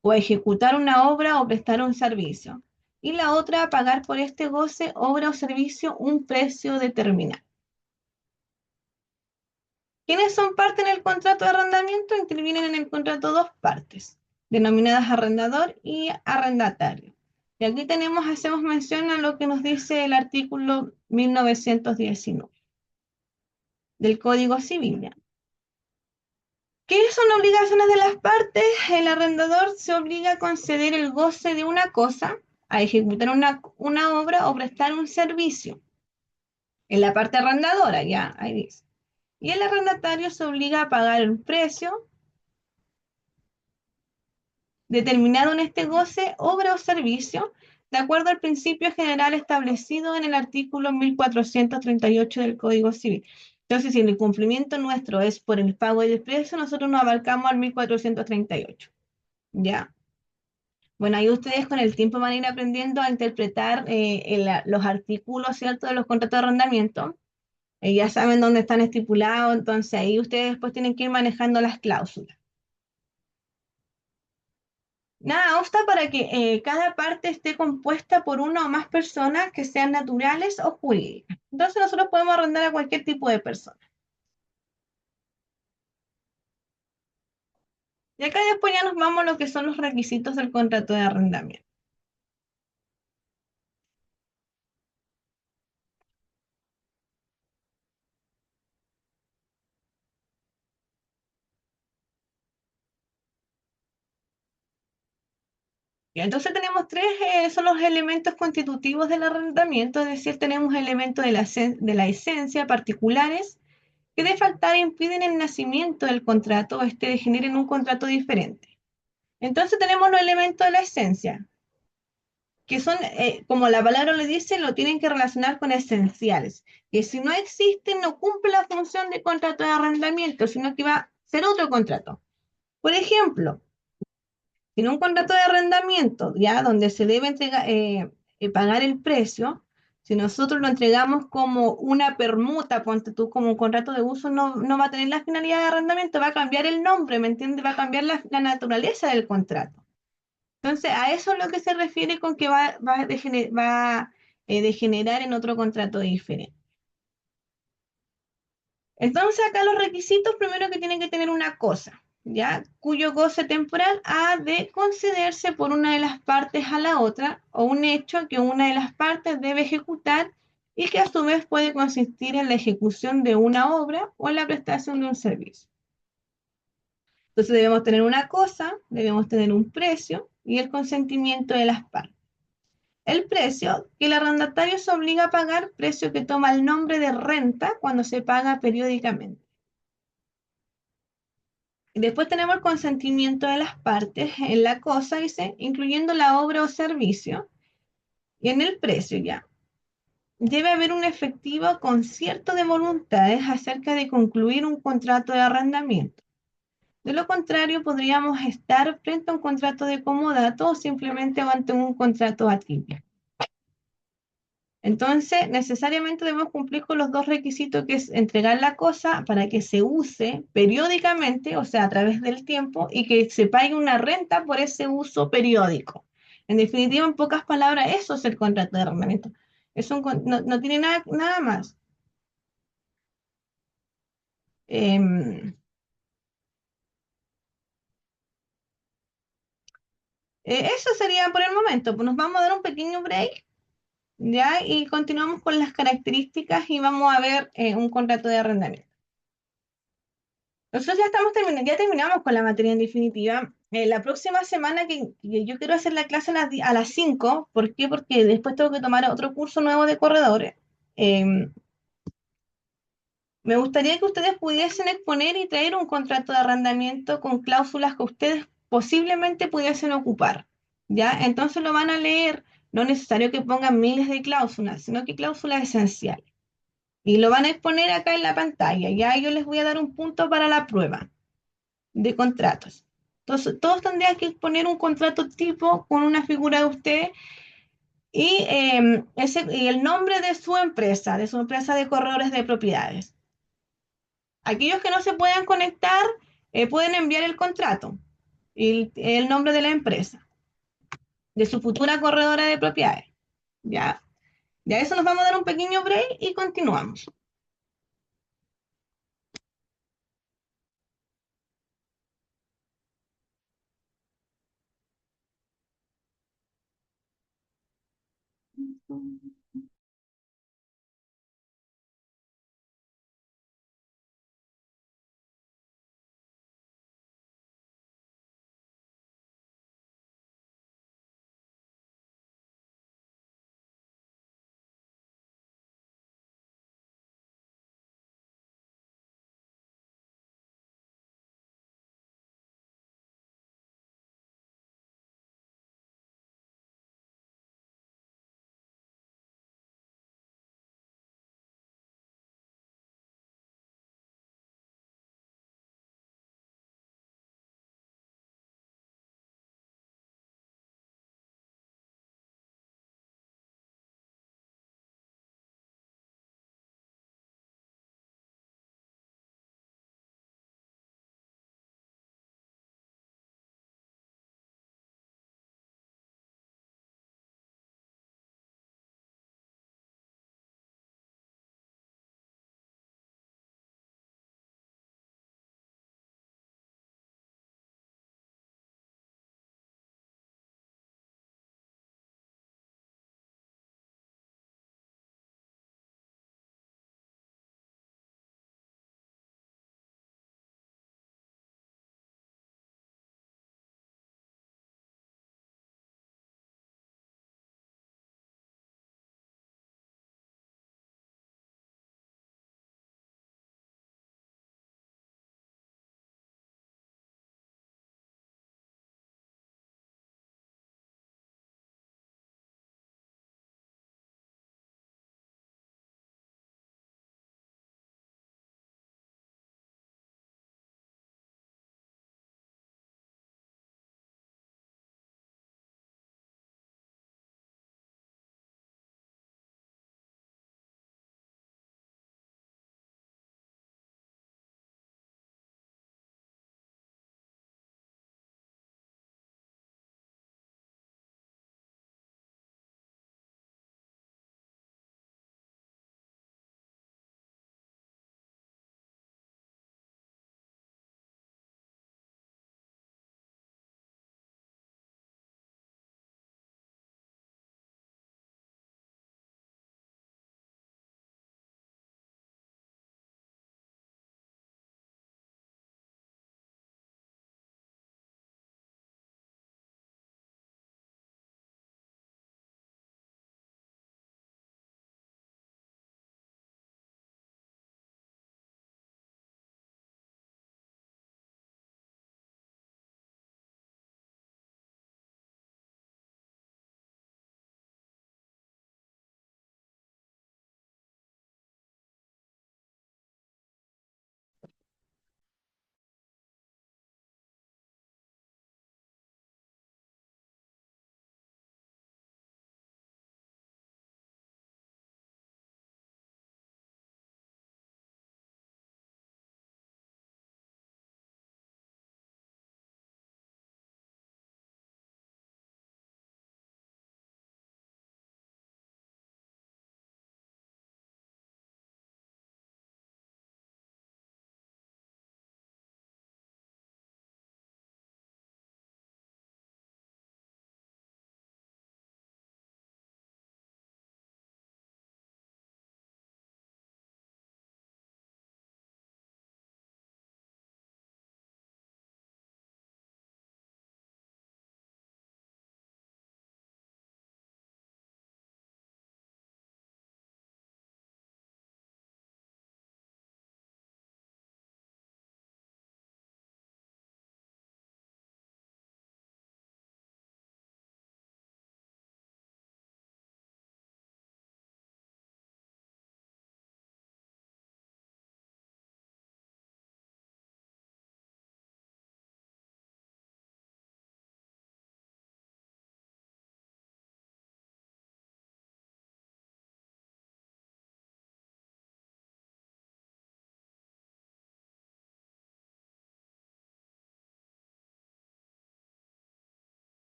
Speaker 1: o a ejecutar una obra o prestar un servicio, y la otra a pagar por este goce, obra o servicio un precio determinado. ¿Quiénes son parte en el contrato de arrendamiento? Intervienen en el contrato dos partes, denominadas arrendador y arrendatario. Y aquí hacemos mención a lo que nos dice el artículo 1919 del Código Civil. ¿Ya? ¿Qué son obligaciones de las partes? El arrendador se obliga a conceder el goce de una cosa, a ejecutar una obra o prestar un servicio. En la parte arrendadora, ya, ahí dice. Y el arrendatario se obliga a pagar un precio determinado en este goce, obra o servicio, de acuerdo al principio general establecido en el artículo 1438 del Código Civil. Entonces, si el incumplimiento nuestro es por el pago del precio, nosotros nos abarcamos al 1438. ¿Ya? Bueno, ahí ustedes con el tiempo van a ir aprendiendo a interpretar los artículos, ¿cierto?, de los contratos de arrendamiento. Ya saben dónde están estipulados, entonces ahí ustedes después tienen que ir manejando las cláusulas. Nada, obsta para que cada parte esté compuesta por una o más personas que sean naturales o jurídicas. Entonces nosotros podemos arrendar a cualquier tipo de persona. Y acá después ya nos vamos a lo que son los requisitos del contrato de arrendamiento. Y entonces tenemos tres, son los elementos constitutivos del arrendamiento, es decir, tenemos elementos de la esencia particulares, que de faltar impiden el nacimiento del contrato o generen un contrato diferente. Entonces tenemos los elementos de la esencia, que son, como la palabra le dice, lo tienen que relacionar con esenciales, que si no existen, no cumple la función de contrato de arrendamiento, sino que va a ser otro contrato. Por ejemplo, en un contrato de arrendamiento, ya donde se debe pagar el precio, si nosotros lo entregamos como una permuta, ponte tú como un contrato de uso, no va a tener la finalidad de arrendamiento, va a cambiar el nombre, ¿me entiendes? Va a cambiar la naturaleza del contrato. Entonces, a eso es lo que se refiere con que va a degenerar en otro contrato diferente. Entonces, acá los requisitos, primero que tienen que tener una cosa, ¿ya? Cuyo goce temporal ha de concederse por una de las partes a la otra, o un hecho que una de las partes debe ejecutar y que a su vez puede consistir en la ejecución de una obra o en la prestación de un servicio. Entonces, debemos tener una cosa, debemos tener un precio y el consentimiento de las partes. El precio que el arrendatario se obliga a pagar, precio que toma el nombre de renta cuando se paga periódicamente. Después tenemos el consentimiento de las partes en la cosa, dice, incluyendo la obra o servicio, y en el precio ya. Debe haber un efectivo concierto de voluntades acerca de concluir un contrato de arrendamiento. De lo contrario, podríamos estar frente a un contrato de comodato o simplemente ante un contrato atípico. Entonces, necesariamente debemos cumplir con los dos requisitos, que es entregar la cosa para que se use periódicamente, o sea, a través del tiempo, y que se pague una renta por ese uso periódico. En definitiva, en pocas palabras, eso es el contrato de arrendamiento. No tiene nada más. Em, Eso sería por el momento. Pues nos vamos a dar un pequeño break, ¿ya? Y continuamos con las características y vamos a ver un contrato de arrendamiento. Nosotros ya estamos terminando, ya terminamos con la materia en definitiva. La próxima semana que yo quiero hacer la clase a las 5. ¿Por qué? Porque después tengo que tomar otro curso nuevo de corredores. Eh, Me gustaría que ustedes pudiesen exponer y traer un contrato de arrendamiento con cláusulas que ustedes posiblemente pudiesen ocupar, ¿ya? Entonces lo van a leer, no es necesario que pongan miles de cláusulas, sino que cláusulas esenciales. Y lo van a exponer acá en la pantalla. Ya yo les voy a dar un punto para la prueba de contratos. Entonces, todos tendrían que poner un contrato tipo con una figura de usted y el nombre de su empresa de corredores de propiedades. Aquellos que no se puedan conectar pueden enviar el contrato y el nombre de la empresa, de su futura corredora de propiedades. Ya, ya eso nos vamos a dar un pequeño break y continuamos.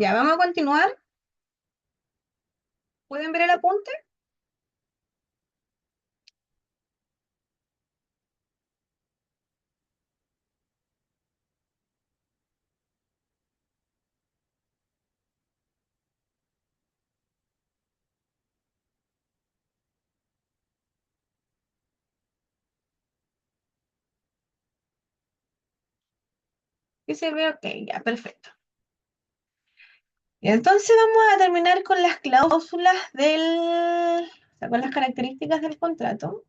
Speaker 1: Ya, vamos a continuar. ¿Pueden ver el apunte? ¿Sí se ve? Ok, ya, perfecto. Y entonces vamos a terminar con las cláusulas o sea, con las características del contrato.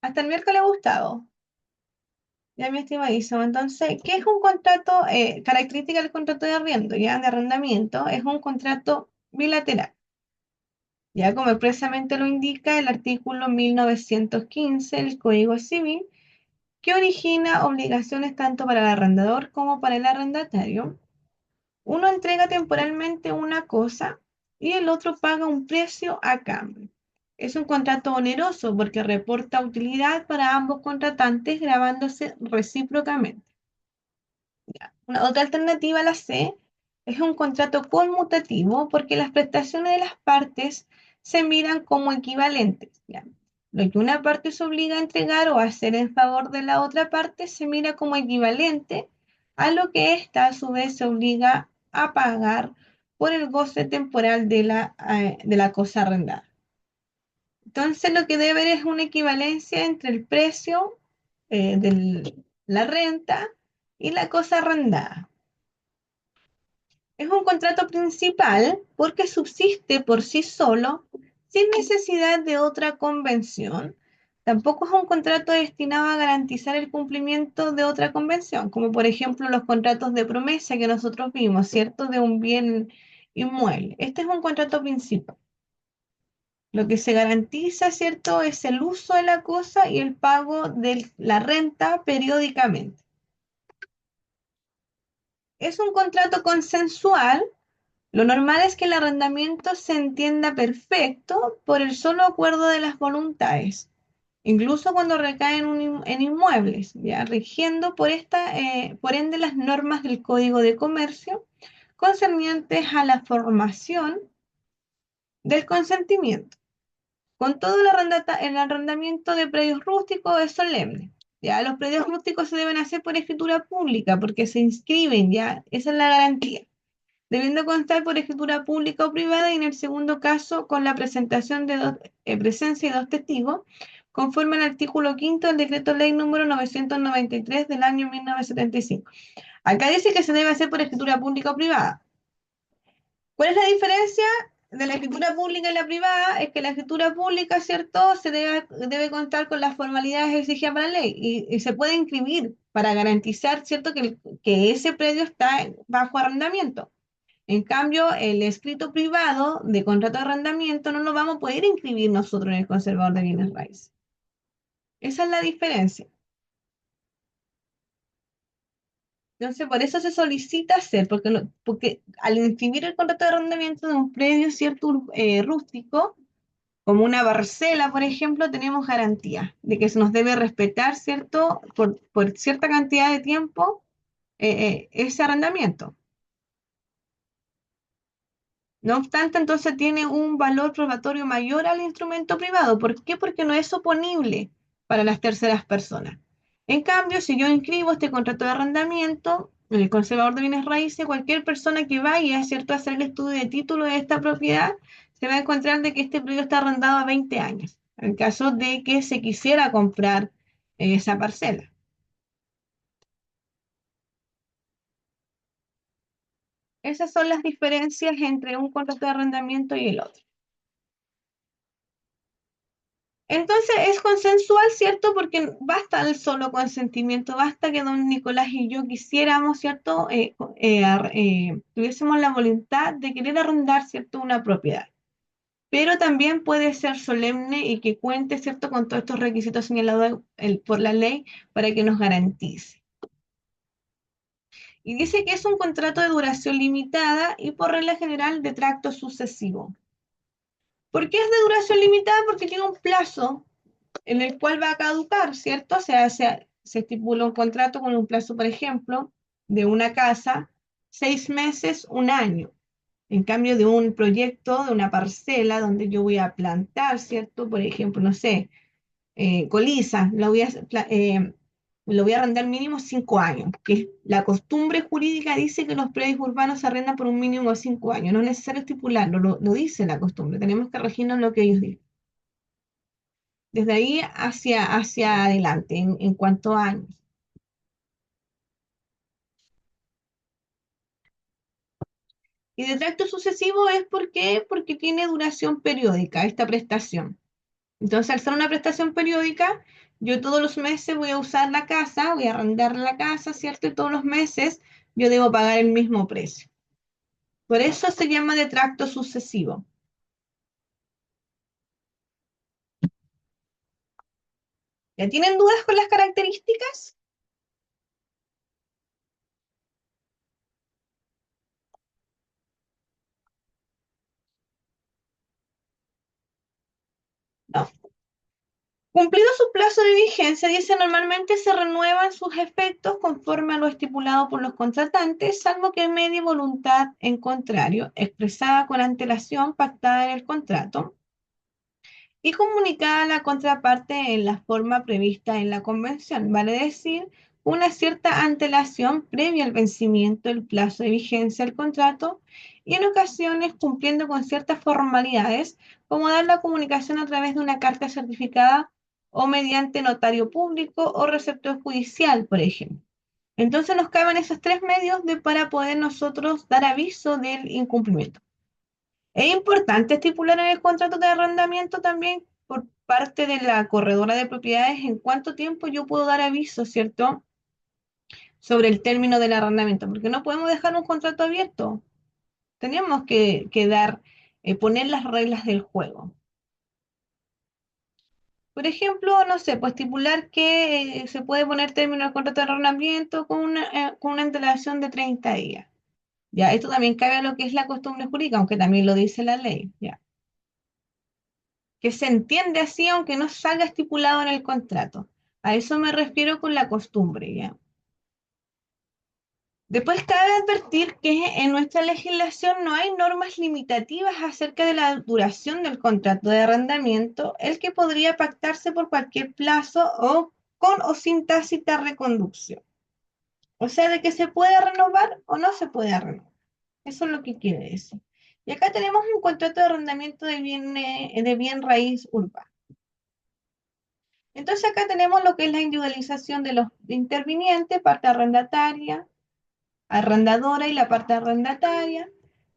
Speaker 1: Hasta el miércoles, Gustavo. Ya, mi estimadísimo. Entonces, ¿qué es un contrato? Característica del contrato de arriendo, ya, de arrendamiento, es un contrato bilateral. Ya como expresamente lo indica el artículo 1915 del Código Civil, que origina obligaciones tanto para el arrendador como para el arrendatario. Uno entrega temporalmente una cosa y el otro paga un precio a cambio. Es un contrato oneroso porque reporta utilidad para ambos contratantes grabándose recíprocamente. Una otra alternativa, la C, es un contrato conmutativo porque las prestaciones de las partes se miran como equivalentes. ¿Ya? Lo que una parte se obliga a entregar o a hacer en favor de la otra parte se mira como equivalente a lo que ésta a su vez se obliga a pagar por el goce temporal de la cosa arrendada. Entonces lo que debe haber es una equivalencia entre el precio de la renta y la cosa arrendada. Es un contrato principal porque subsiste por sí solo sin necesidad de otra convención. Tampoco es un contrato destinado a garantizar el cumplimiento de otra convención, como por ejemplo los contratos de promesa que nosotros vimos, ¿cierto? De un bien inmueble. Este es un contrato principal. Lo que se garantiza, ¿cierto? Es el uso de la cosa y el pago de la renta periódicamente. Es un contrato consensual. Lo normal es que el arrendamiento se entienda perfecto por el solo acuerdo de las voluntades, incluso cuando recaen en inmuebles, ya rigiendo por ende las normas del Código de Comercio concernientes a la formación del consentimiento. Con todo, el arrendamiento de predios rústicos es solemne. Ya, los predios rústicos se deben hacer por escritura pública porque se inscriben, ya, esa es la garantía, debiendo constar por escritura pública o privada y en el segundo caso con la presentación de presencia de dos testigos, conforme al artículo quinto del decreto ley número 993 del año 1975. Acá dice que se debe hacer por escritura pública o privada. ¿Cuál es la diferencia de la escritura pública y la privada? Es que la escritura pública, ¿cierto?, debe contar con las formalidades exigidas por la ley y se puede inscribir para garantizar, ¿cierto?, que ese predio está bajo arrendamiento. En cambio, el escrito privado de contrato de arrendamiento no lo vamos a poder inscribir nosotros en el conservador de bienes raíces. Esa es la diferencia. Entonces, por eso se solicita hacer, porque al inscribir el contrato de arrendamiento de un predio cierto rústico, como una parcela, por ejemplo, tenemos garantía de que se nos debe respetar, ¿cierto?, por cierta cantidad de tiempo ese arrendamiento. No obstante, entonces tiene un valor probatorio mayor al instrumento privado. ¿Por qué? Porque no es oponible para las terceras personas. En cambio, si yo inscribo este contrato de arrendamiento en el conservador de bienes raíces, cualquier persona que vaya, ¿cierto?, a hacer el estudio de título de esta propiedad, se va a encontrar de que este predio está arrendado a 20 años, en caso de que se quisiera comprar esa parcela. Esas son las diferencias entre un contrato de arrendamiento y el otro. Entonces es consensual, ¿cierto? Porque basta el solo consentimiento, basta que don Nicolás y yo quisiéramos, ¿cierto? Tuviésemos la voluntad de querer arrendar, ¿cierto?, una propiedad. Pero también puede ser solemne y que cuente, ¿cierto?, con todos estos requisitos señalados por la ley para que nos garantice. Y dice que es un contrato de duración limitada y por regla general de tracto sucesivo. ¿Por qué es de duración limitada? Porque tiene un plazo en el cual va a caducar, ¿cierto? O sea, se estipula un contrato con un plazo, por ejemplo, de una casa, 6 meses, un año. En cambio de un proyecto, de una parcela donde yo voy a plantar, ¿cierto? Por ejemplo, no sé, coliza, lo voy a arrendar mínimo 5 años, que la costumbre jurídica dice que los predios urbanos se arrendan por un mínimo de 5 años. No es necesario estipularlo, lo dice la costumbre. Tenemos que regirnos lo que ellos dicen. Desde ahí hacia adelante, en cuanto a años. Y de tracto sucesivo es porque tiene duración periódica esta prestación. Entonces, al ser una prestación periódica, yo todos los meses voy a usar la casa, voy a arrendar la casa, ¿cierto? Y todos los meses yo debo pagar el mismo precio. Por eso se llama de tracto sucesivo. ¿Ya tienen dudas con las características? No. Cumplido su plazo de vigencia, dice normalmente se renuevan sus efectos conforme a lo estipulado por los contratantes, salvo que medie voluntad en contrario, expresada con antelación pactada en el contrato y comunicada a la contraparte en la forma prevista en la convención, vale decir, una cierta antelación previa al vencimiento del plazo de vigencia del contrato y en ocasiones cumpliendo con ciertas formalidades, como dar la comunicación a través de una carta certificada o mediante notario público o receptor judicial, por ejemplo. Entonces nos caben esos tres medios para poder nosotros dar aviso del incumplimiento. Es importante estipular en el contrato de arrendamiento también por parte de la corredora de propiedades en cuánto tiempo yo puedo dar aviso, ¿cierto? Sobre el término del arrendamiento, porque no podemos dejar un contrato abierto. Tenemos que poner las reglas del juego. Por ejemplo, no sé, pues estipular que se puede poner término al contrato de arrendamiento con una antelación de 30 días. Ya, esto también cabe a lo que es la costumbre jurídica, aunque también lo dice la ley, ya. Que se entiende así aunque no salga estipulado en el contrato. A eso me refiero con la costumbre, ¿ya? Después cabe advertir que en nuestra legislación no hay normas limitativas acerca de la duración del contrato de arrendamiento, el que podría pactarse por cualquier plazo o con o sin tácita reconducción. O sea, de que se puede renovar o no se puede renovar. Eso es lo que quiere decir. Y acá tenemos un contrato de arrendamiento de bien raíz urbana. Entonces acá tenemos lo que es la individualización de los intervinientes, parte arrendataria, arrendadora y la parte arrendataria.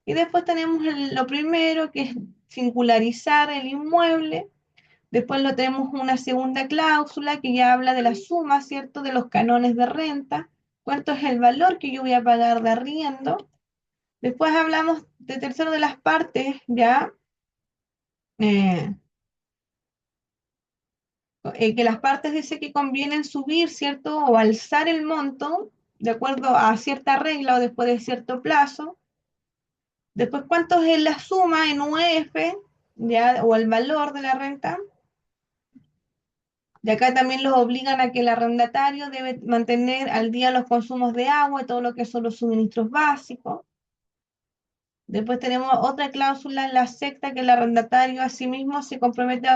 Speaker 1: Y después tenemos lo primero, que es singularizar el inmueble. Después lo tenemos una segunda cláusula que ya habla de la suma, ¿cierto? De los canones de renta. ¿Cuánto es el valor que yo voy a pagar de arriendo? Después hablamos de tercero de las partes, ya. eh, que las partes dice que convienen subir, ¿cierto? O alzar el monto de acuerdo a cierta regla o después de cierto plazo. Después, ¿cuánto es la suma en UF, ya, o el valor de la renta? De acá también los obligan a que el arrendatario debe mantener al día los consumos de agua y todo lo que son los suministros básicos. Después tenemos otra cláusula en la sexta que el arrendatario asimismo se compromete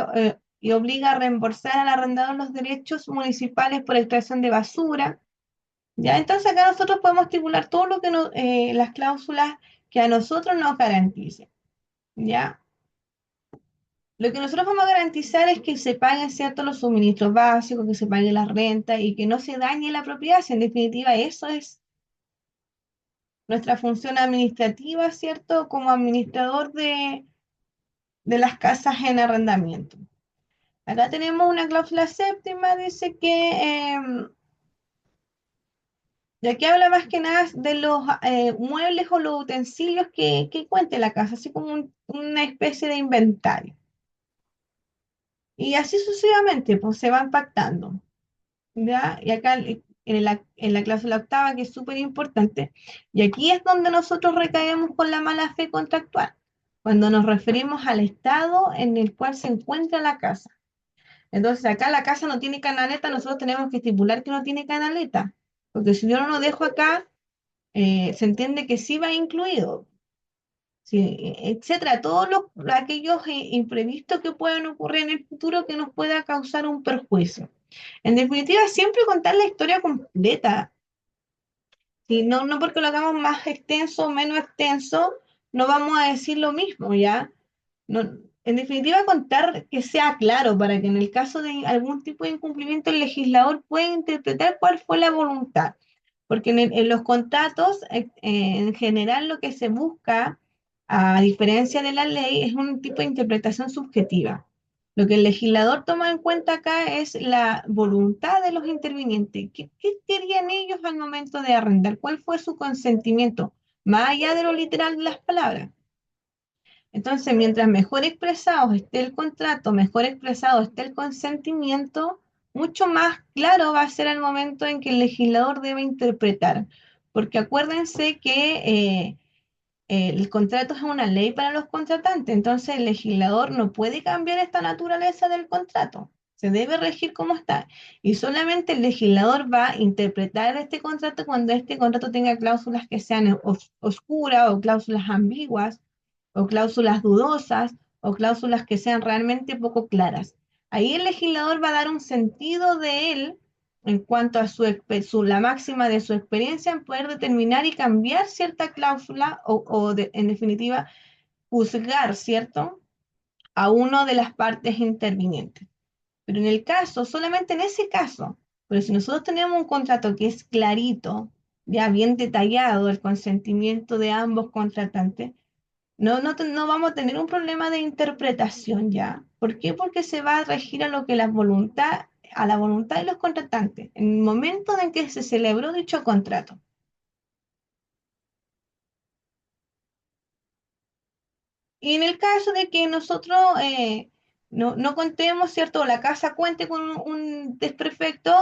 Speaker 1: y obliga a reembolsar al arrendador los derechos municipales por extracción de basura. Ya, entonces acá nosotros podemos estipular todo lo que las cláusulas que a nosotros nos garanticen. Ya, lo que nosotros vamos a garantizar es que se paguen ciertos los suministros básicos, que se pague la renta y que no se dañe la propiedad. Si en definitiva eso es nuestra función administrativa, ¿cierto? Como administrador de las casas en arrendamiento. Acá tenemos una cláusula séptima, dice que y aquí habla más que nada de los muebles o los utensilios que cuente la casa, así como una especie de inventario. Y así sucesivamente, pues se van pactando. ¿Ya? Y acá en la cláusula octava, que es súper importante, y aquí es donde nosotros recaemos con la mala fe contractual, cuando nos referimos al estado en el cual se encuentra la casa. Entonces, acá la casa no tiene canaleta, nosotros tenemos que estipular que no tiene canaleta, porque si yo no lo dejo acá, se entiende que sí va incluido, sí, etcétera, todos aquellos imprevistos que puedan ocurrir en el futuro que nos pueda causar un perjuicio. En definitiva, siempre contar la historia completa. Si no, no porque lo hagamos más extenso o menos extenso, no vamos a decir lo mismo, ¿ya? No, en definitiva, contar que sea claro para que en el caso de algún tipo de incumplimiento el legislador pueda interpretar cuál fue la voluntad. Porque en los contratos, en general, lo que se busca, a diferencia de la ley, es un tipo de interpretación subjetiva. Lo que el legislador toma en cuenta acá es la voluntad de los intervinientes. ¿Qué querían ellos al momento de arrendar? ¿Cuál fue su consentimiento? Más allá de lo literal de las palabras. Entonces, mientras mejor expresado esté el contrato, mejor expresado esté el consentimiento, mucho más claro va a ser el momento en que el legislador debe interpretar. Porque acuérdense que el contrato es una ley para los contratantes, entonces el legislador no puede cambiar esta naturaleza del contrato. Se debe regir como está. Y solamente el legislador va a interpretar este contrato cuando este contrato tenga cláusulas que sean oscuras o cláusulas ambiguas o cláusulas dudosas o cláusulas que sean realmente poco claras. Ahí el legislador va a dar un sentido de él en cuanto a la máxima de su experiencia en poder determinar y cambiar cierta cláusula en definitiva, juzgar, ¿cierto?, a una de las partes intervinientes. Pero en el caso, solamente en ese caso, pero si nosotros tenemos un contrato que es clarito, ya bien detallado, el consentimiento de ambos contratantes, no vamos a tener un problema de interpretación ya. ¿Por qué? Porque se va a regir a la voluntad de los contratantes, en el momento en que se celebró dicho contrato. Y en el caso de que nosotros no contemos, ¿cierto? O la casa cuente con un desperfecto,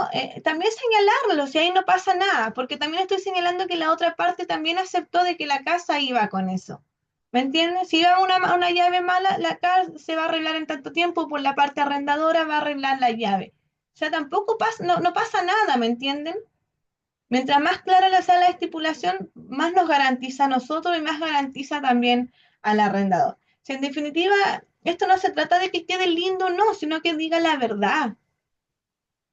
Speaker 1: también señalarlo, si ahí no pasa nada, porque también estoy señalando que la otra parte también aceptó de que la casa iba con eso. ¿Me entiendes? Si iba una llave mala, la casa se va a arreglar en tanto tiempo, por la parte arrendadora va a arreglar la llave. O sea, tampoco pasa, no pasa nada, ¿me entienden? Mientras más clara sea la estipulación, más nos garantiza a nosotros y más garantiza también al arrendador. Si en definitiva, esto no se trata de que quede lindo, no, sino que diga la verdad,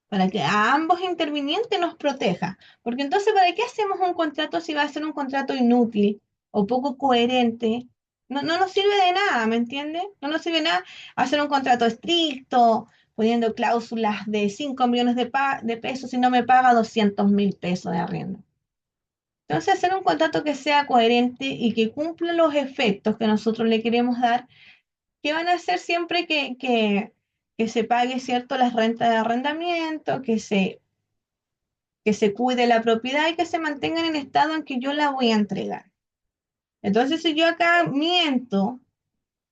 Speaker 1: para que a ambos intervinientes nos proteja. Porque entonces, ¿para qué hacemos un contrato si va a ser un contrato inútil o poco coherente? No nos sirve de nada, ¿me entiende? No nos sirve de nada hacer un contrato estricto, poniendo cláusulas de 5 millones de pesos si no me paga 200.000 pesos de arriendo. Entonces, hacer un contrato que sea coherente y que cumpla los efectos que nosotros le queremos dar, que van a ser siempre que se pague, ¿cierto?, las rentas de arrendamiento, que se cuide la propiedad y que se mantenga en el estado en que yo la voy a entregar. Entonces, si yo acá miento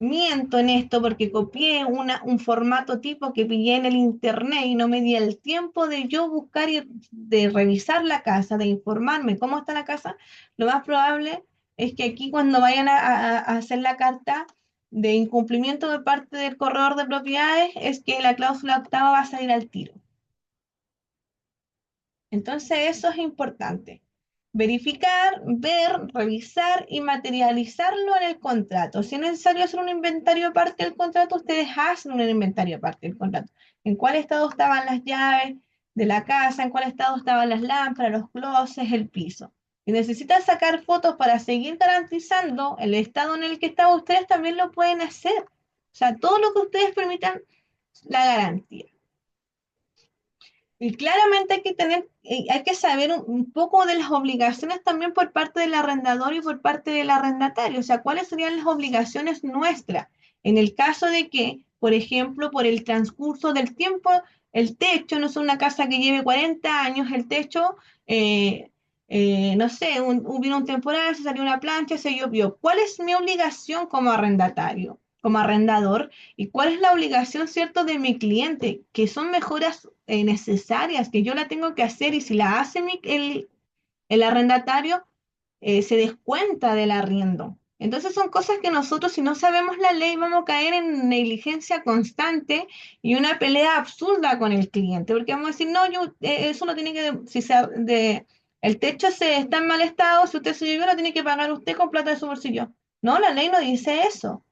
Speaker 1: en esto porque copié un formato tipo que pillé en el internet y no me di el tiempo de yo buscar y de revisar la casa, de informarme cómo está la casa, lo más probable es que aquí cuando vayan a hacer la carta de incumplimiento de parte del corredor de propiedades, es que la cláusula octava va a salir al tiro. Entonces eso es importante. Verificar, ver, revisar y materializarlo en el contrato. Si es necesario hacer un inventario aparte del contrato, ustedes hacen un inventario aparte del contrato. ¿En cuál estado estaban las llaves de la casa? ¿En cuál estado estaban las lámparas, los closets, el piso? Si necesitan sacar fotos para seguir garantizando el estado en el que estaban, ustedes también lo pueden hacer. O sea, todo lo que ustedes permitan, la garantía. Y claramente hay que saber un poco de las obligaciones también por parte del arrendador y por parte del arrendatario. O sea, cuáles serían las obligaciones nuestras en el caso de que, por ejemplo, por el transcurso del tiempo, el techo, no es una casa que lleve 40 años, el techo, no sé, hubo un temporal, se salió una plancha, se llovió. ¿Cuál es mi obligación como arrendatario, como arrendador? ¿Y cuál es la obligación, cierto, de mi cliente? Que son mejoras necesarias, que yo la tengo que hacer y si la hace el arrendatario, se descuenta del arriendo. Entonces son cosas que nosotros, si no sabemos la ley, vamos a caer en negligencia constante y una pelea absurda con el cliente, porque vamos a decir, no, yo, eso no tiene que, si se, el techo se está en mal estado, si usted se llovió, lo tiene que pagar usted con plata de su bolsillo. No, la ley no dice eso.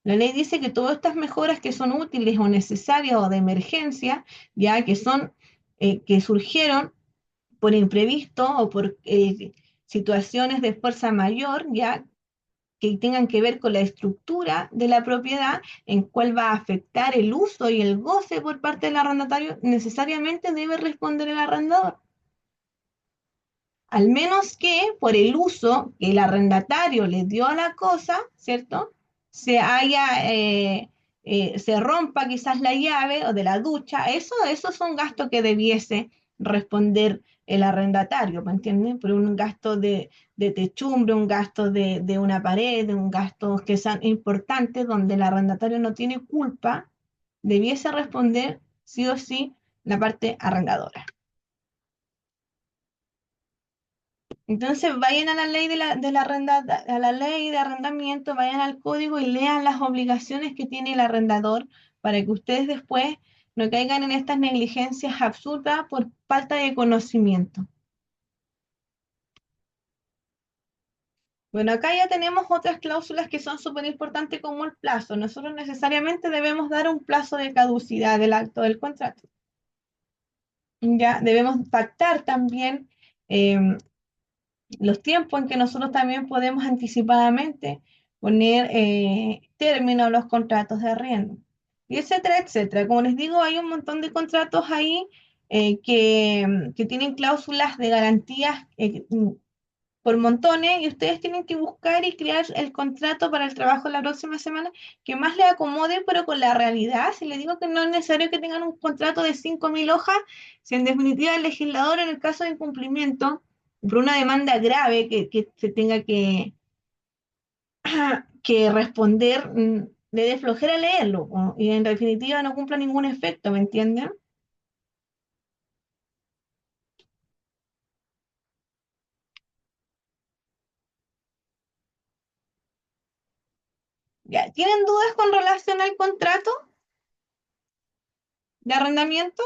Speaker 1: La ley dice que todas estas mejoras que son útiles o necesarias o de emergencia, ya que son, que surgieron por imprevisto o por situaciones de fuerza mayor, ya que tengan que ver con la estructura de la propiedad, en cuál va a afectar el uso y el goce por parte del arrendatario, necesariamente debe responder el arrendador. Al menos que por el uso que el arrendatario le dio a la cosa, ¿cierto? Se haya, se rompa quizás la llave o de la ducha, eso es un gasto que debiese responder el arrendatario, ¿me entienden? Por un gasto de techumbre, un gasto de una pared, un gasto que sean importantes donde el arrendatario no tiene culpa, debiese responder sí o sí la parte arrendadora. Entonces vayan a la ley a la ley de arrendamiento, vayan al código y lean las obligaciones que tiene el arrendador para que ustedes después no caigan en estas negligencias absurdas por falta de conocimiento. Bueno, acá ya tenemos otras cláusulas que son súper importantes como el plazo. Nosotros necesariamente debemos dar un plazo de caducidad del acto del contrato. Ya debemos pactar también los tiempos en que nosotros también podemos anticipadamente poner término a los contratos de arriendo, y etcétera, etcétera. Como les digo, hay un montón de contratos ahí que tienen cláusulas de garantías por montones y ustedes tienen que buscar y crear el contrato para el trabajo de la próxima semana que más les acomode, pero con la realidad. Si les digo que no es necesario que tengan un contrato de 5.000 hojas, si en definitiva el legislador en el caso de incumplimiento por una demanda grave que se tenga que responder, le dé flojera leerlo y en definitiva no cumpla ningún efecto, ¿me entienden? Ya, ¿tienen dudas con relación al contrato de arrendamiento?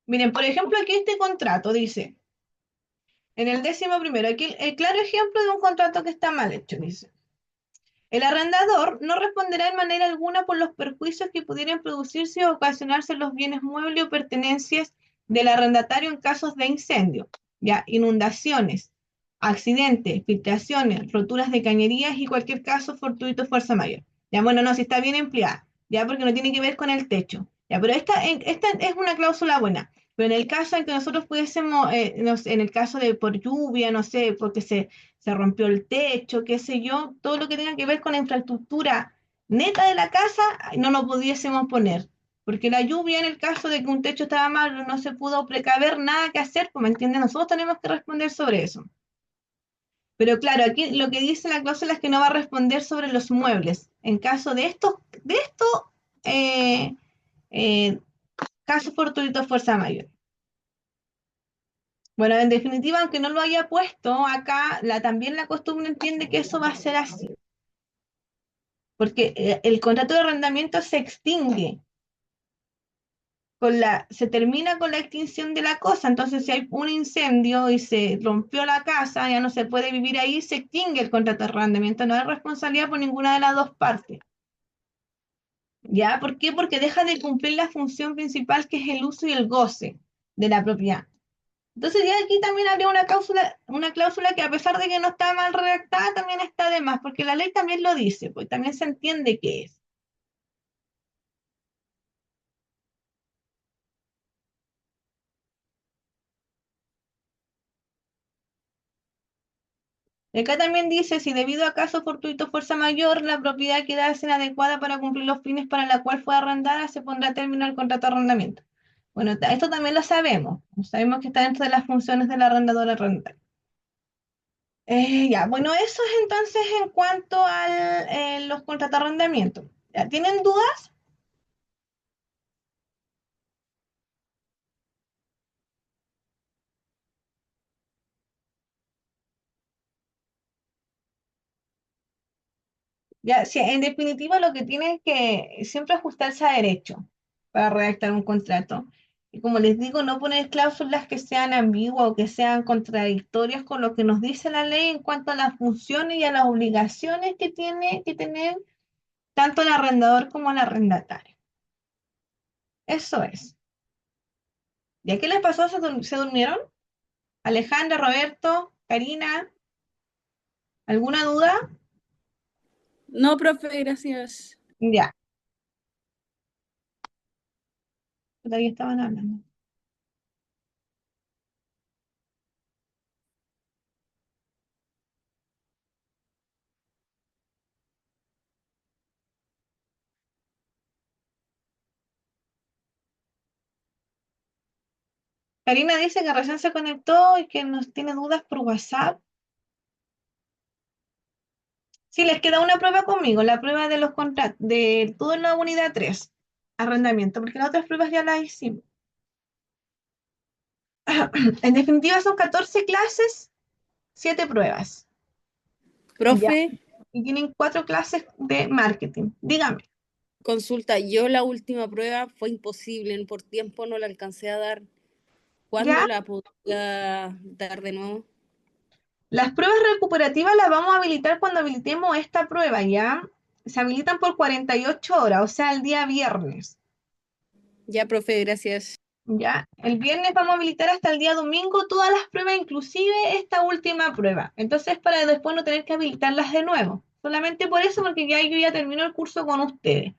Speaker 1: Miren, por ejemplo, aquí este contrato dice, en el 11º, aquí el claro ejemplo de un contrato que está mal hecho, dice. El arrendador no responderá en manera alguna por los perjuicios que pudieran producirse o ocasionarse en los bienes muebles o pertenencias del arrendatario en casos de incendio, ya, inundaciones, accidentes, filtraciones, roturas de cañerías y cualquier caso fortuito fuerza mayor. Ya, bueno, no, si está bien empleada, ya, porque no tiene que ver con el techo. Ya, pero esta es una cláusula buena. Pero en el caso en que nosotros pudiésemos, no sé, en el caso de por lluvia, no sé, porque se rompió el techo, qué sé yo, todo lo que tenga que ver con la infraestructura neta de la casa, no lo pudiésemos poner. Porque la lluvia, en el caso de que un techo estaba mal, no se pudo precaver nada que hacer, pues me entienden, nosotros tenemos que responder sobre eso. Pero claro, aquí lo que dice la cláusula es que no va a responder sobre los muebles. En caso de estos eh, eh, casos fortuitos fuerza mayor. Bueno, en definitiva, aunque no lo haya puesto acá, también la costumbre entiende que eso va a ser así. Porque el contrato de arrendamiento se extingue, se termina con la extinción de la cosa. Entonces, si hay un incendio y se rompió la casa, ya no se puede vivir ahí, se extingue el contrato de arrendamiento, no hay responsabilidad por ninguna de las dos partes. ¿Ya? ¿Por qué? Porque deja de cumplir la función principal, que es el uso y el goce de la propiedad. Entonces ya aquí también habría una cláusula que, a pesar de que no está mal redactada, también está de más, porque la ley también lo dice, pues también se entiende qué es. Y acá también dice, si debido a caso fortuito o fuerza mayor, la propiedad queda inadecuada para cumplir los fines para la cual fue arrendada, se pondrá término al contrato de arrendamiento. Bueno, esto también lo sabemos. Sabemos que está dentro de las funciones del arrendador arrendatario. Ya, bueno, eso es entonces en cuanto a los contratos de arrendamiento. ¿Ya tienen dudas? Ya, sí, en definitiva lo que tienen que siempre ajustarse a derecho para redactar un contrato. Y como les digo, no poner cláusulas que sean ambiguas o que sean contradictorias con lo que nos dice la ley en cuanto a las funciones y a las obligaciones que tiene que tener tanto el arrendador como el arrendatario. Eso es. ¿Ya qué les pasó? ¿Se durmieron? Alejandra, Roberto, Karina, ¿alguna duda?
Speaker 3: No, profe, gracias.
Speaker 1: Ya, todavía estaban hablando. Karina dice que recién se conectó y que nos tiene dudas por WhatsApp. Sí, les queda una prueba conmigo, la prueba de los contratos, de toda la unidad 3, arrendamiento, porque las otras pruebas ya las hicimos. En definitiva son 14 clases, 7 pruebas. Ya.
Speaker 3: Profe,
Speaker 1: Y tienen 4 clases de marketing. Dígame.
Speaker 3: consulta, yo la última prueba fue imposible, por tiempo no la alcancé a dar. ¿Cuándo
Speaker 1: ¿Ya?
Speaker 3: la podría dar de nuevo?
Speaker 1: Las pruebas recuperativas las vamos a habilitar cuando habilitemos esta prueba, ¿ya? Se habilitan por 48 horas, o sea, el día viernes.
Speaker 3: Ya, profe, gracias.
Speaker 1: ¿Ya? El viernes vamos a habilitar hasta el día domingo todas las pruebas, inclusive esta última prueba. Entonces, para después no tener que habilitarlas de nuevo. Solamente por eso, porque ya yo ya termino el curso con ustedes.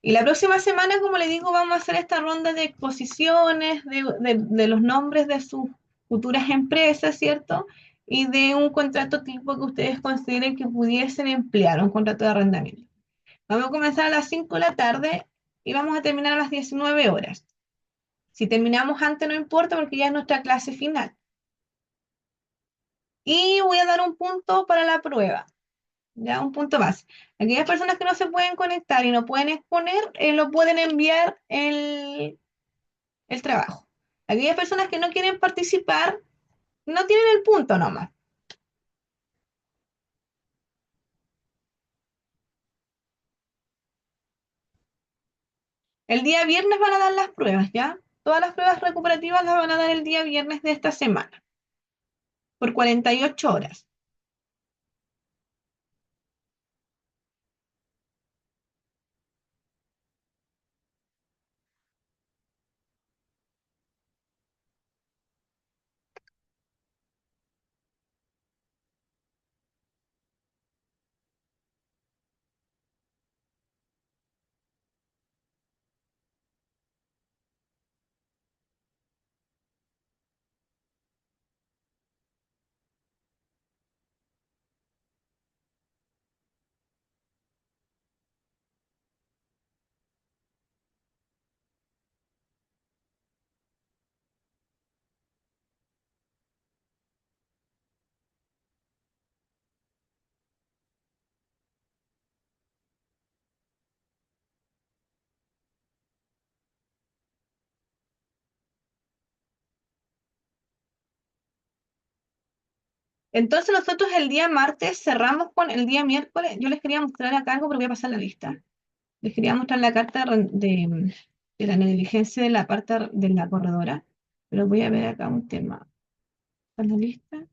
Speaker 1: Y la próxima semana, como les digo, vamos a hacer esta ronda de exposiciones, de los nombres de sus futuras empresas, ¿cierto? Y de un contrato tipo que ustedes consideren que pudiesen emplear, un contrato de arrendamiento. Vamos a comenzar a las 5 de la tarde y vamos a terminar a las 19 horas. Si terminamos antes no importa porque ya es nuestra clase final. Y voy a dar un punto para la prueba, ya un punto más. Aquellas personas que no se pueden conectar y no pueden exponer, lo pueden enviar el trabajo. Aquellas personas que no quieren participar, no tienen el punto nomás. El día viernes van a dar las pruebas, ¿ya? Todas las pruebas recuperativas las van a dar el día viernes de esta semana, por 48 horas. Entonces nosotros el día martes cerramos con el día miércoles. Yo les quería mostrar acá algo, pero voy a pasar la lista. Les quería mostrar la carta de la negligencia de la parte de la corredora, pero voy a ver acá un tema. ¿Está en la lista?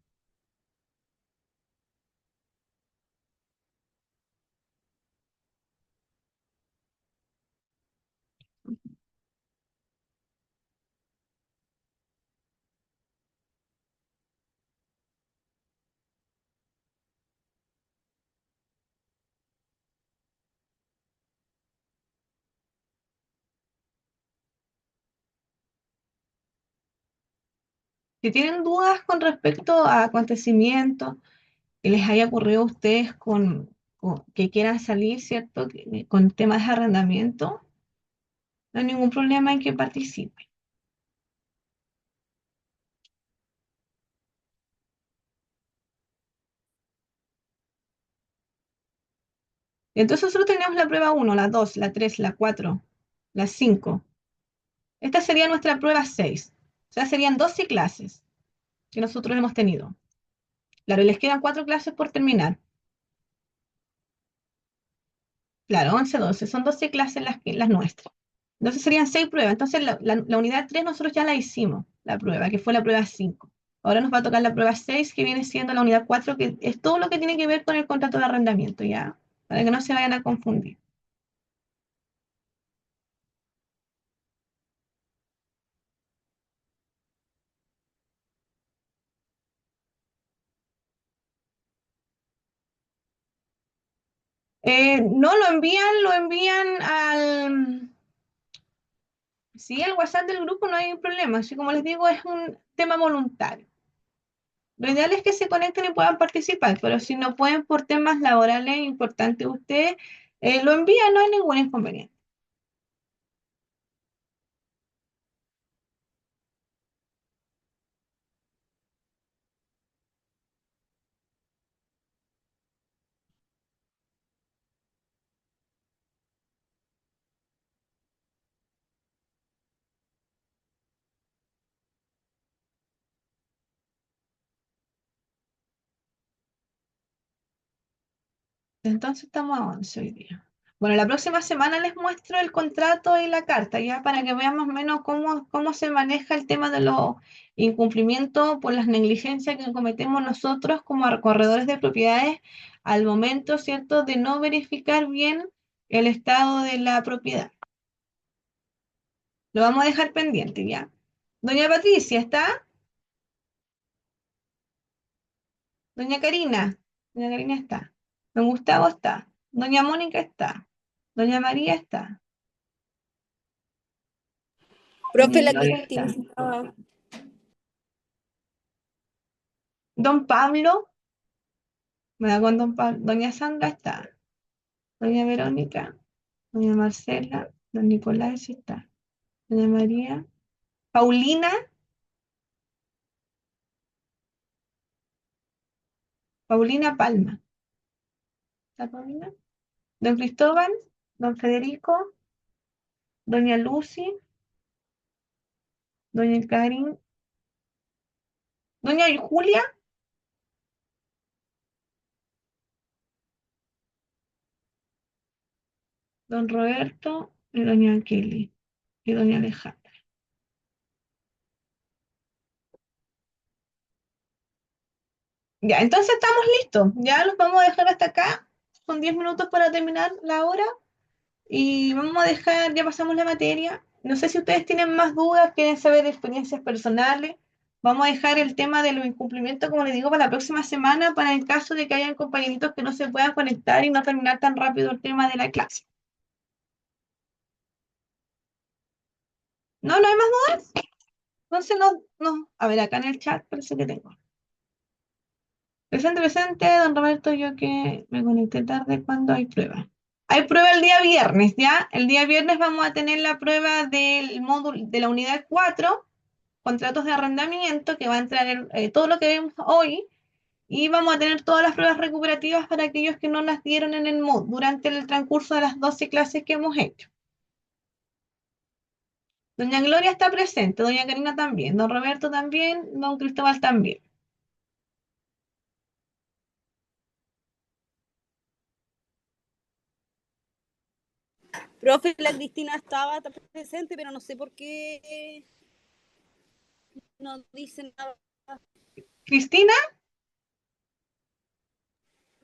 Speaker 1: Si tienen dudas con respecto a acontecimientos que les haya ocurrido a ustedes que quieran salir, ¿cierto? Con temas de arrendamiento, no hay ningún problema en que participen. Y entonces nosotros tenemos la prueba uno, la 2, la 3, la 4, la 5. Esta sería nuestra prueba 6. O sea, serían 12 clases que nosotros hemos tenido. Claro, y les quedan 4 clases por terminar. Claro, 11, 12. Son 12 clases las nuestras. Entonces serían 6 pruebas. Entonces la unidad 3 nosotros ya la hicimos, la prueba, que fue la prueba 5. Ahora nos va a tocar la prueba 6, que viene siendo la unidad 4, que es todo lo que tiene que ver con el contrato de arrendamiento, ¿ya? Para que no se vayan a confundir. No lo envían sí, al WhatsApp del grupo, no hay problema. Así como les digo, es un tema voluntario. Lo ideal es que se conecten y puedan participar, pero si no pueden por temas laborales importantes ustedes, lo envían, no hay ningún inconveniente. Entonces estamos a 11 hoy día. Bueno, la próxima semana les muestro el contrato y la carta, ya para que vean más o menos cómo se maneja el tema de los incumplimientos por las negligencias que cometemos nosotros como corredores de propiedades al momento, ¿cierto?, de no verificar bien el estado de la propiedad. Lo vamos a dejar pendiente, ¿ya? Doña Patricia, ¿está? Doña Karina. Doña Karina está. Don Gustavo está. Doña Mónica está. Doña María está. Doña
Speaker 3: Profe, la
Speaker 1: Gloria está.
Speaker 3: Cristina estaba.
Speaker 1: Don Pablo, me da con don Pablo. Doña Sandra está. Doña Verónica. Doña Marcela. Don Nicolás está. Doña María. Paulina. Paulina Palma. ¿Está Paulina? Don Cristóbal. Don Federico. Doña Lucy. Doña Karin. Doña Julia. Don Roberto. Y doña Kelly. Y doña Alejandra. Ya, entonces estamos listos. Ya los vamos a dejar hasta acá. Son 10 minutos para terminar la hora. Y vamos a dejar, ya pasamos la materia. No sé si ustedes tienen más dudas, quieren saber de experiencias personales. Vamos a dejar el tema de los incumplimientos, como les digo, para la próxima semana, para el caso de que hayan compañeritos que no se puedan conectar y no terminar tan rápido el tema de la clase. No, no hay más dudas. Entonces, no, no. A ver, acá en el chat parece que tengo. Presente, presente, don Roberto, yo que me conecté tarde cuando hay prueba. Hay prueba el día viernes, ¿ya? El día viernes vamos a tener la prueba del módulo de la unidad 4, contratos de arrendamiento, que va a entrar todo lo que vemos hoy, y vamos a tener todas las pruebas recuperativas para aquellos que no las dieron en el MOOC durante el transcurso de las 12 clases que hemos hecho. Doña Gloria está presente, doña Karina también, don Roberto también, don Cristóbal también.
Speaker 3: Profe, la Cristina estaba presente, pero no sé por qué no dice nada.
Speaker 1: Cristina,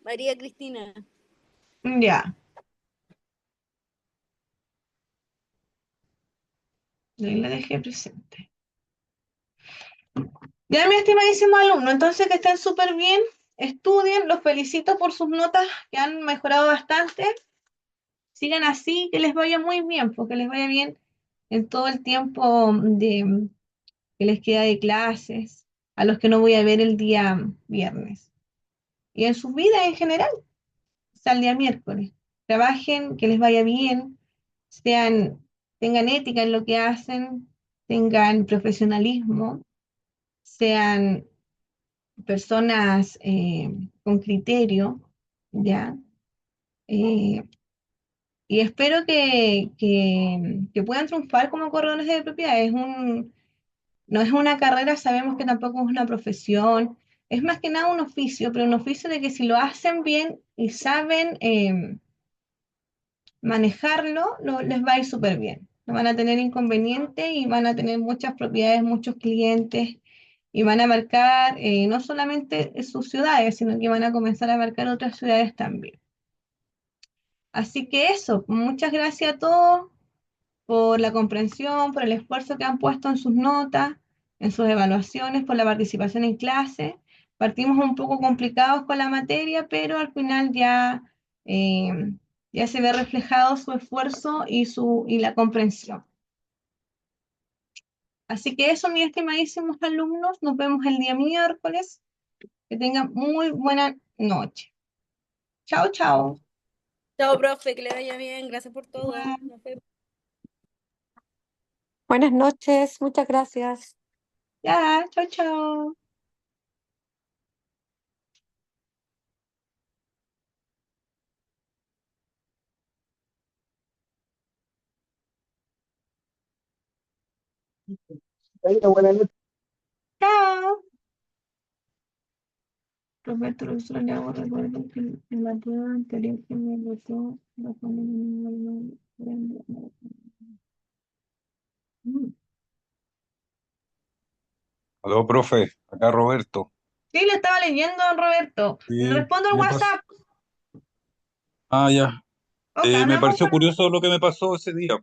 Speaker 3: María Cristina.
Speaker 1: ya. Ahí la dejé presente. Ya, mi estimadísimo alumno, entonces que estén súper bien, estudien, los felicito por sus notas que han mejorado bastante. Sigan así, que les vaya muy bien, porque les vaya bien en todo el tiempo que les queda de clases, a los que no voy a ver el día viernes. Y en sus vidas en general, hasta el día miércoles. Trabajen, que les vaya bien, sean, tengan ética en lo que hacen, tengan profesionalismo, sean personas con criterio, ¿ya? Eh, y espero que puedan triunfar como corredores de propiedad. No es una carrera, sabemos que tampoco es una profesión, es más que nada un oficio, pero un oficio de que si lo hacen bien y saben manejarlo, les va a ir súper bien. No van a tener inconvenientes y van a tener muchas propiedades, muchos clientes y van a marcar no solamente sus ciudades, sino que van a comenzar a marcar otras ciudades también. Así que eso, muchas gracias a todos por la comprensión, por el esfuerzo que han puesto en sus notas, en sus evaluaciones, por la participación en clase. Partimos un poco complicados con la materia, pero al final eh, ya se ve reflejado su esfuerzo y la comprensión. Así que eso, mis estimadísimos alumnos, nos vemos el día miércoles. Que tengan muy buena noche. Chao, chao.
Speaker 3: Chao, profe, que le vaya bien. Gracias por todo.
Speaker 1: Igual.
Speaker 3: Nos vemos.
Speaker 4: Buenas noches, muchas gracias.
Speaker 1: Ya, chao, chao. Chao. Roberto Rosero le hago recuerdo que en la prueba anterior que me votó, la
Speaker 5: Aló, profe, acá Roberto.
Speaker 1: Sí, le estaba leyendo, Roberto. Le
Speaker 5: Sí,
Speaker 1: respondo al
Speaker 5: me pasó.
Speaker 1: WhatsApp.
Speaker 5: Ah, ya.
Speaker 1: Ok,
Speaker 5: Me
Speaker 1: hablamos
Speaker 5: pareció
Speaker 1: por...
Speaker 5: curioso lo que me pasó ese día,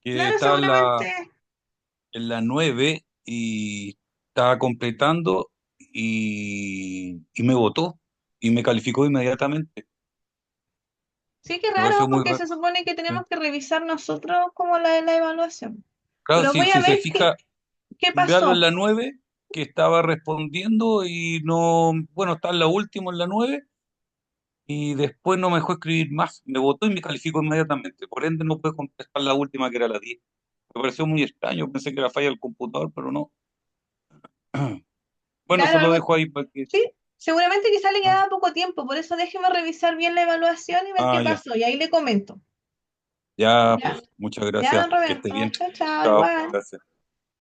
Speaker 5: que
Speaker 1: Claro,
Speaker 5: estaba
Speaker 1: seguramente.
Speaker 5: en la 9 y estaba completando y me votó y me calificó inmediatamente.
Speaker 1: Sí, qué
Speaker 5: Me
Speaker 1: raro,
Speaker 5: pareció muy
Speaker 1: porque
Speaker 5: raro.
Speaker 1: se supone que
Speaker 5: Sí.
Speaker 1: tenemos que revisar nosotros como la evaluación.
Speaker 5: Claro,
Speaker 1: Pero
Speaker 5: si,
Speaker 1: voy a
Speaker 5: si se
Speaker 1: ver
Speaker 5: fija,
Speaker 1: qué
Speaker 5: véalo en
Speaker 1: pasó.
Speaker 5: la 9 que estaba respondiendo y no, bueno, está en la última en la 9 y después no me dejó escribir más. Me votó y me calificó inmediatamente. Por ende, no pude contestar la última, que era la 10. Me pareció muy extraño. Pensé que era falla del computador, pero no. Bueno,
Speaker 1: Claro,
Speaker 5: se lo
Speaker 1: algo,
Speaker 5: dejo ahí para que.
Speaker 1: sí, seguramente quizá le
Speaker 5: Ah,
Speaker 1: quedaba poco tiempo, por eso déjeme revisar bien la evaluación y ver qué
Speaker 5: ya.
Speaker 1: pasó, y ahí le comento.
Speaker 5: Ya,
Speaker 1: Ya,
Speaker 5: pues, muchas
Speaker 1: ya,
Speaker 5: gracias.
Speaker 1: don
Speaker 5: Que esté
Speaker 1: Roberto,
Speaker 5: bien.
Speaker 1: chao, chao,
Speaker 5: Chao.
Speaker 1: igual.
Speaker 5: Gracias.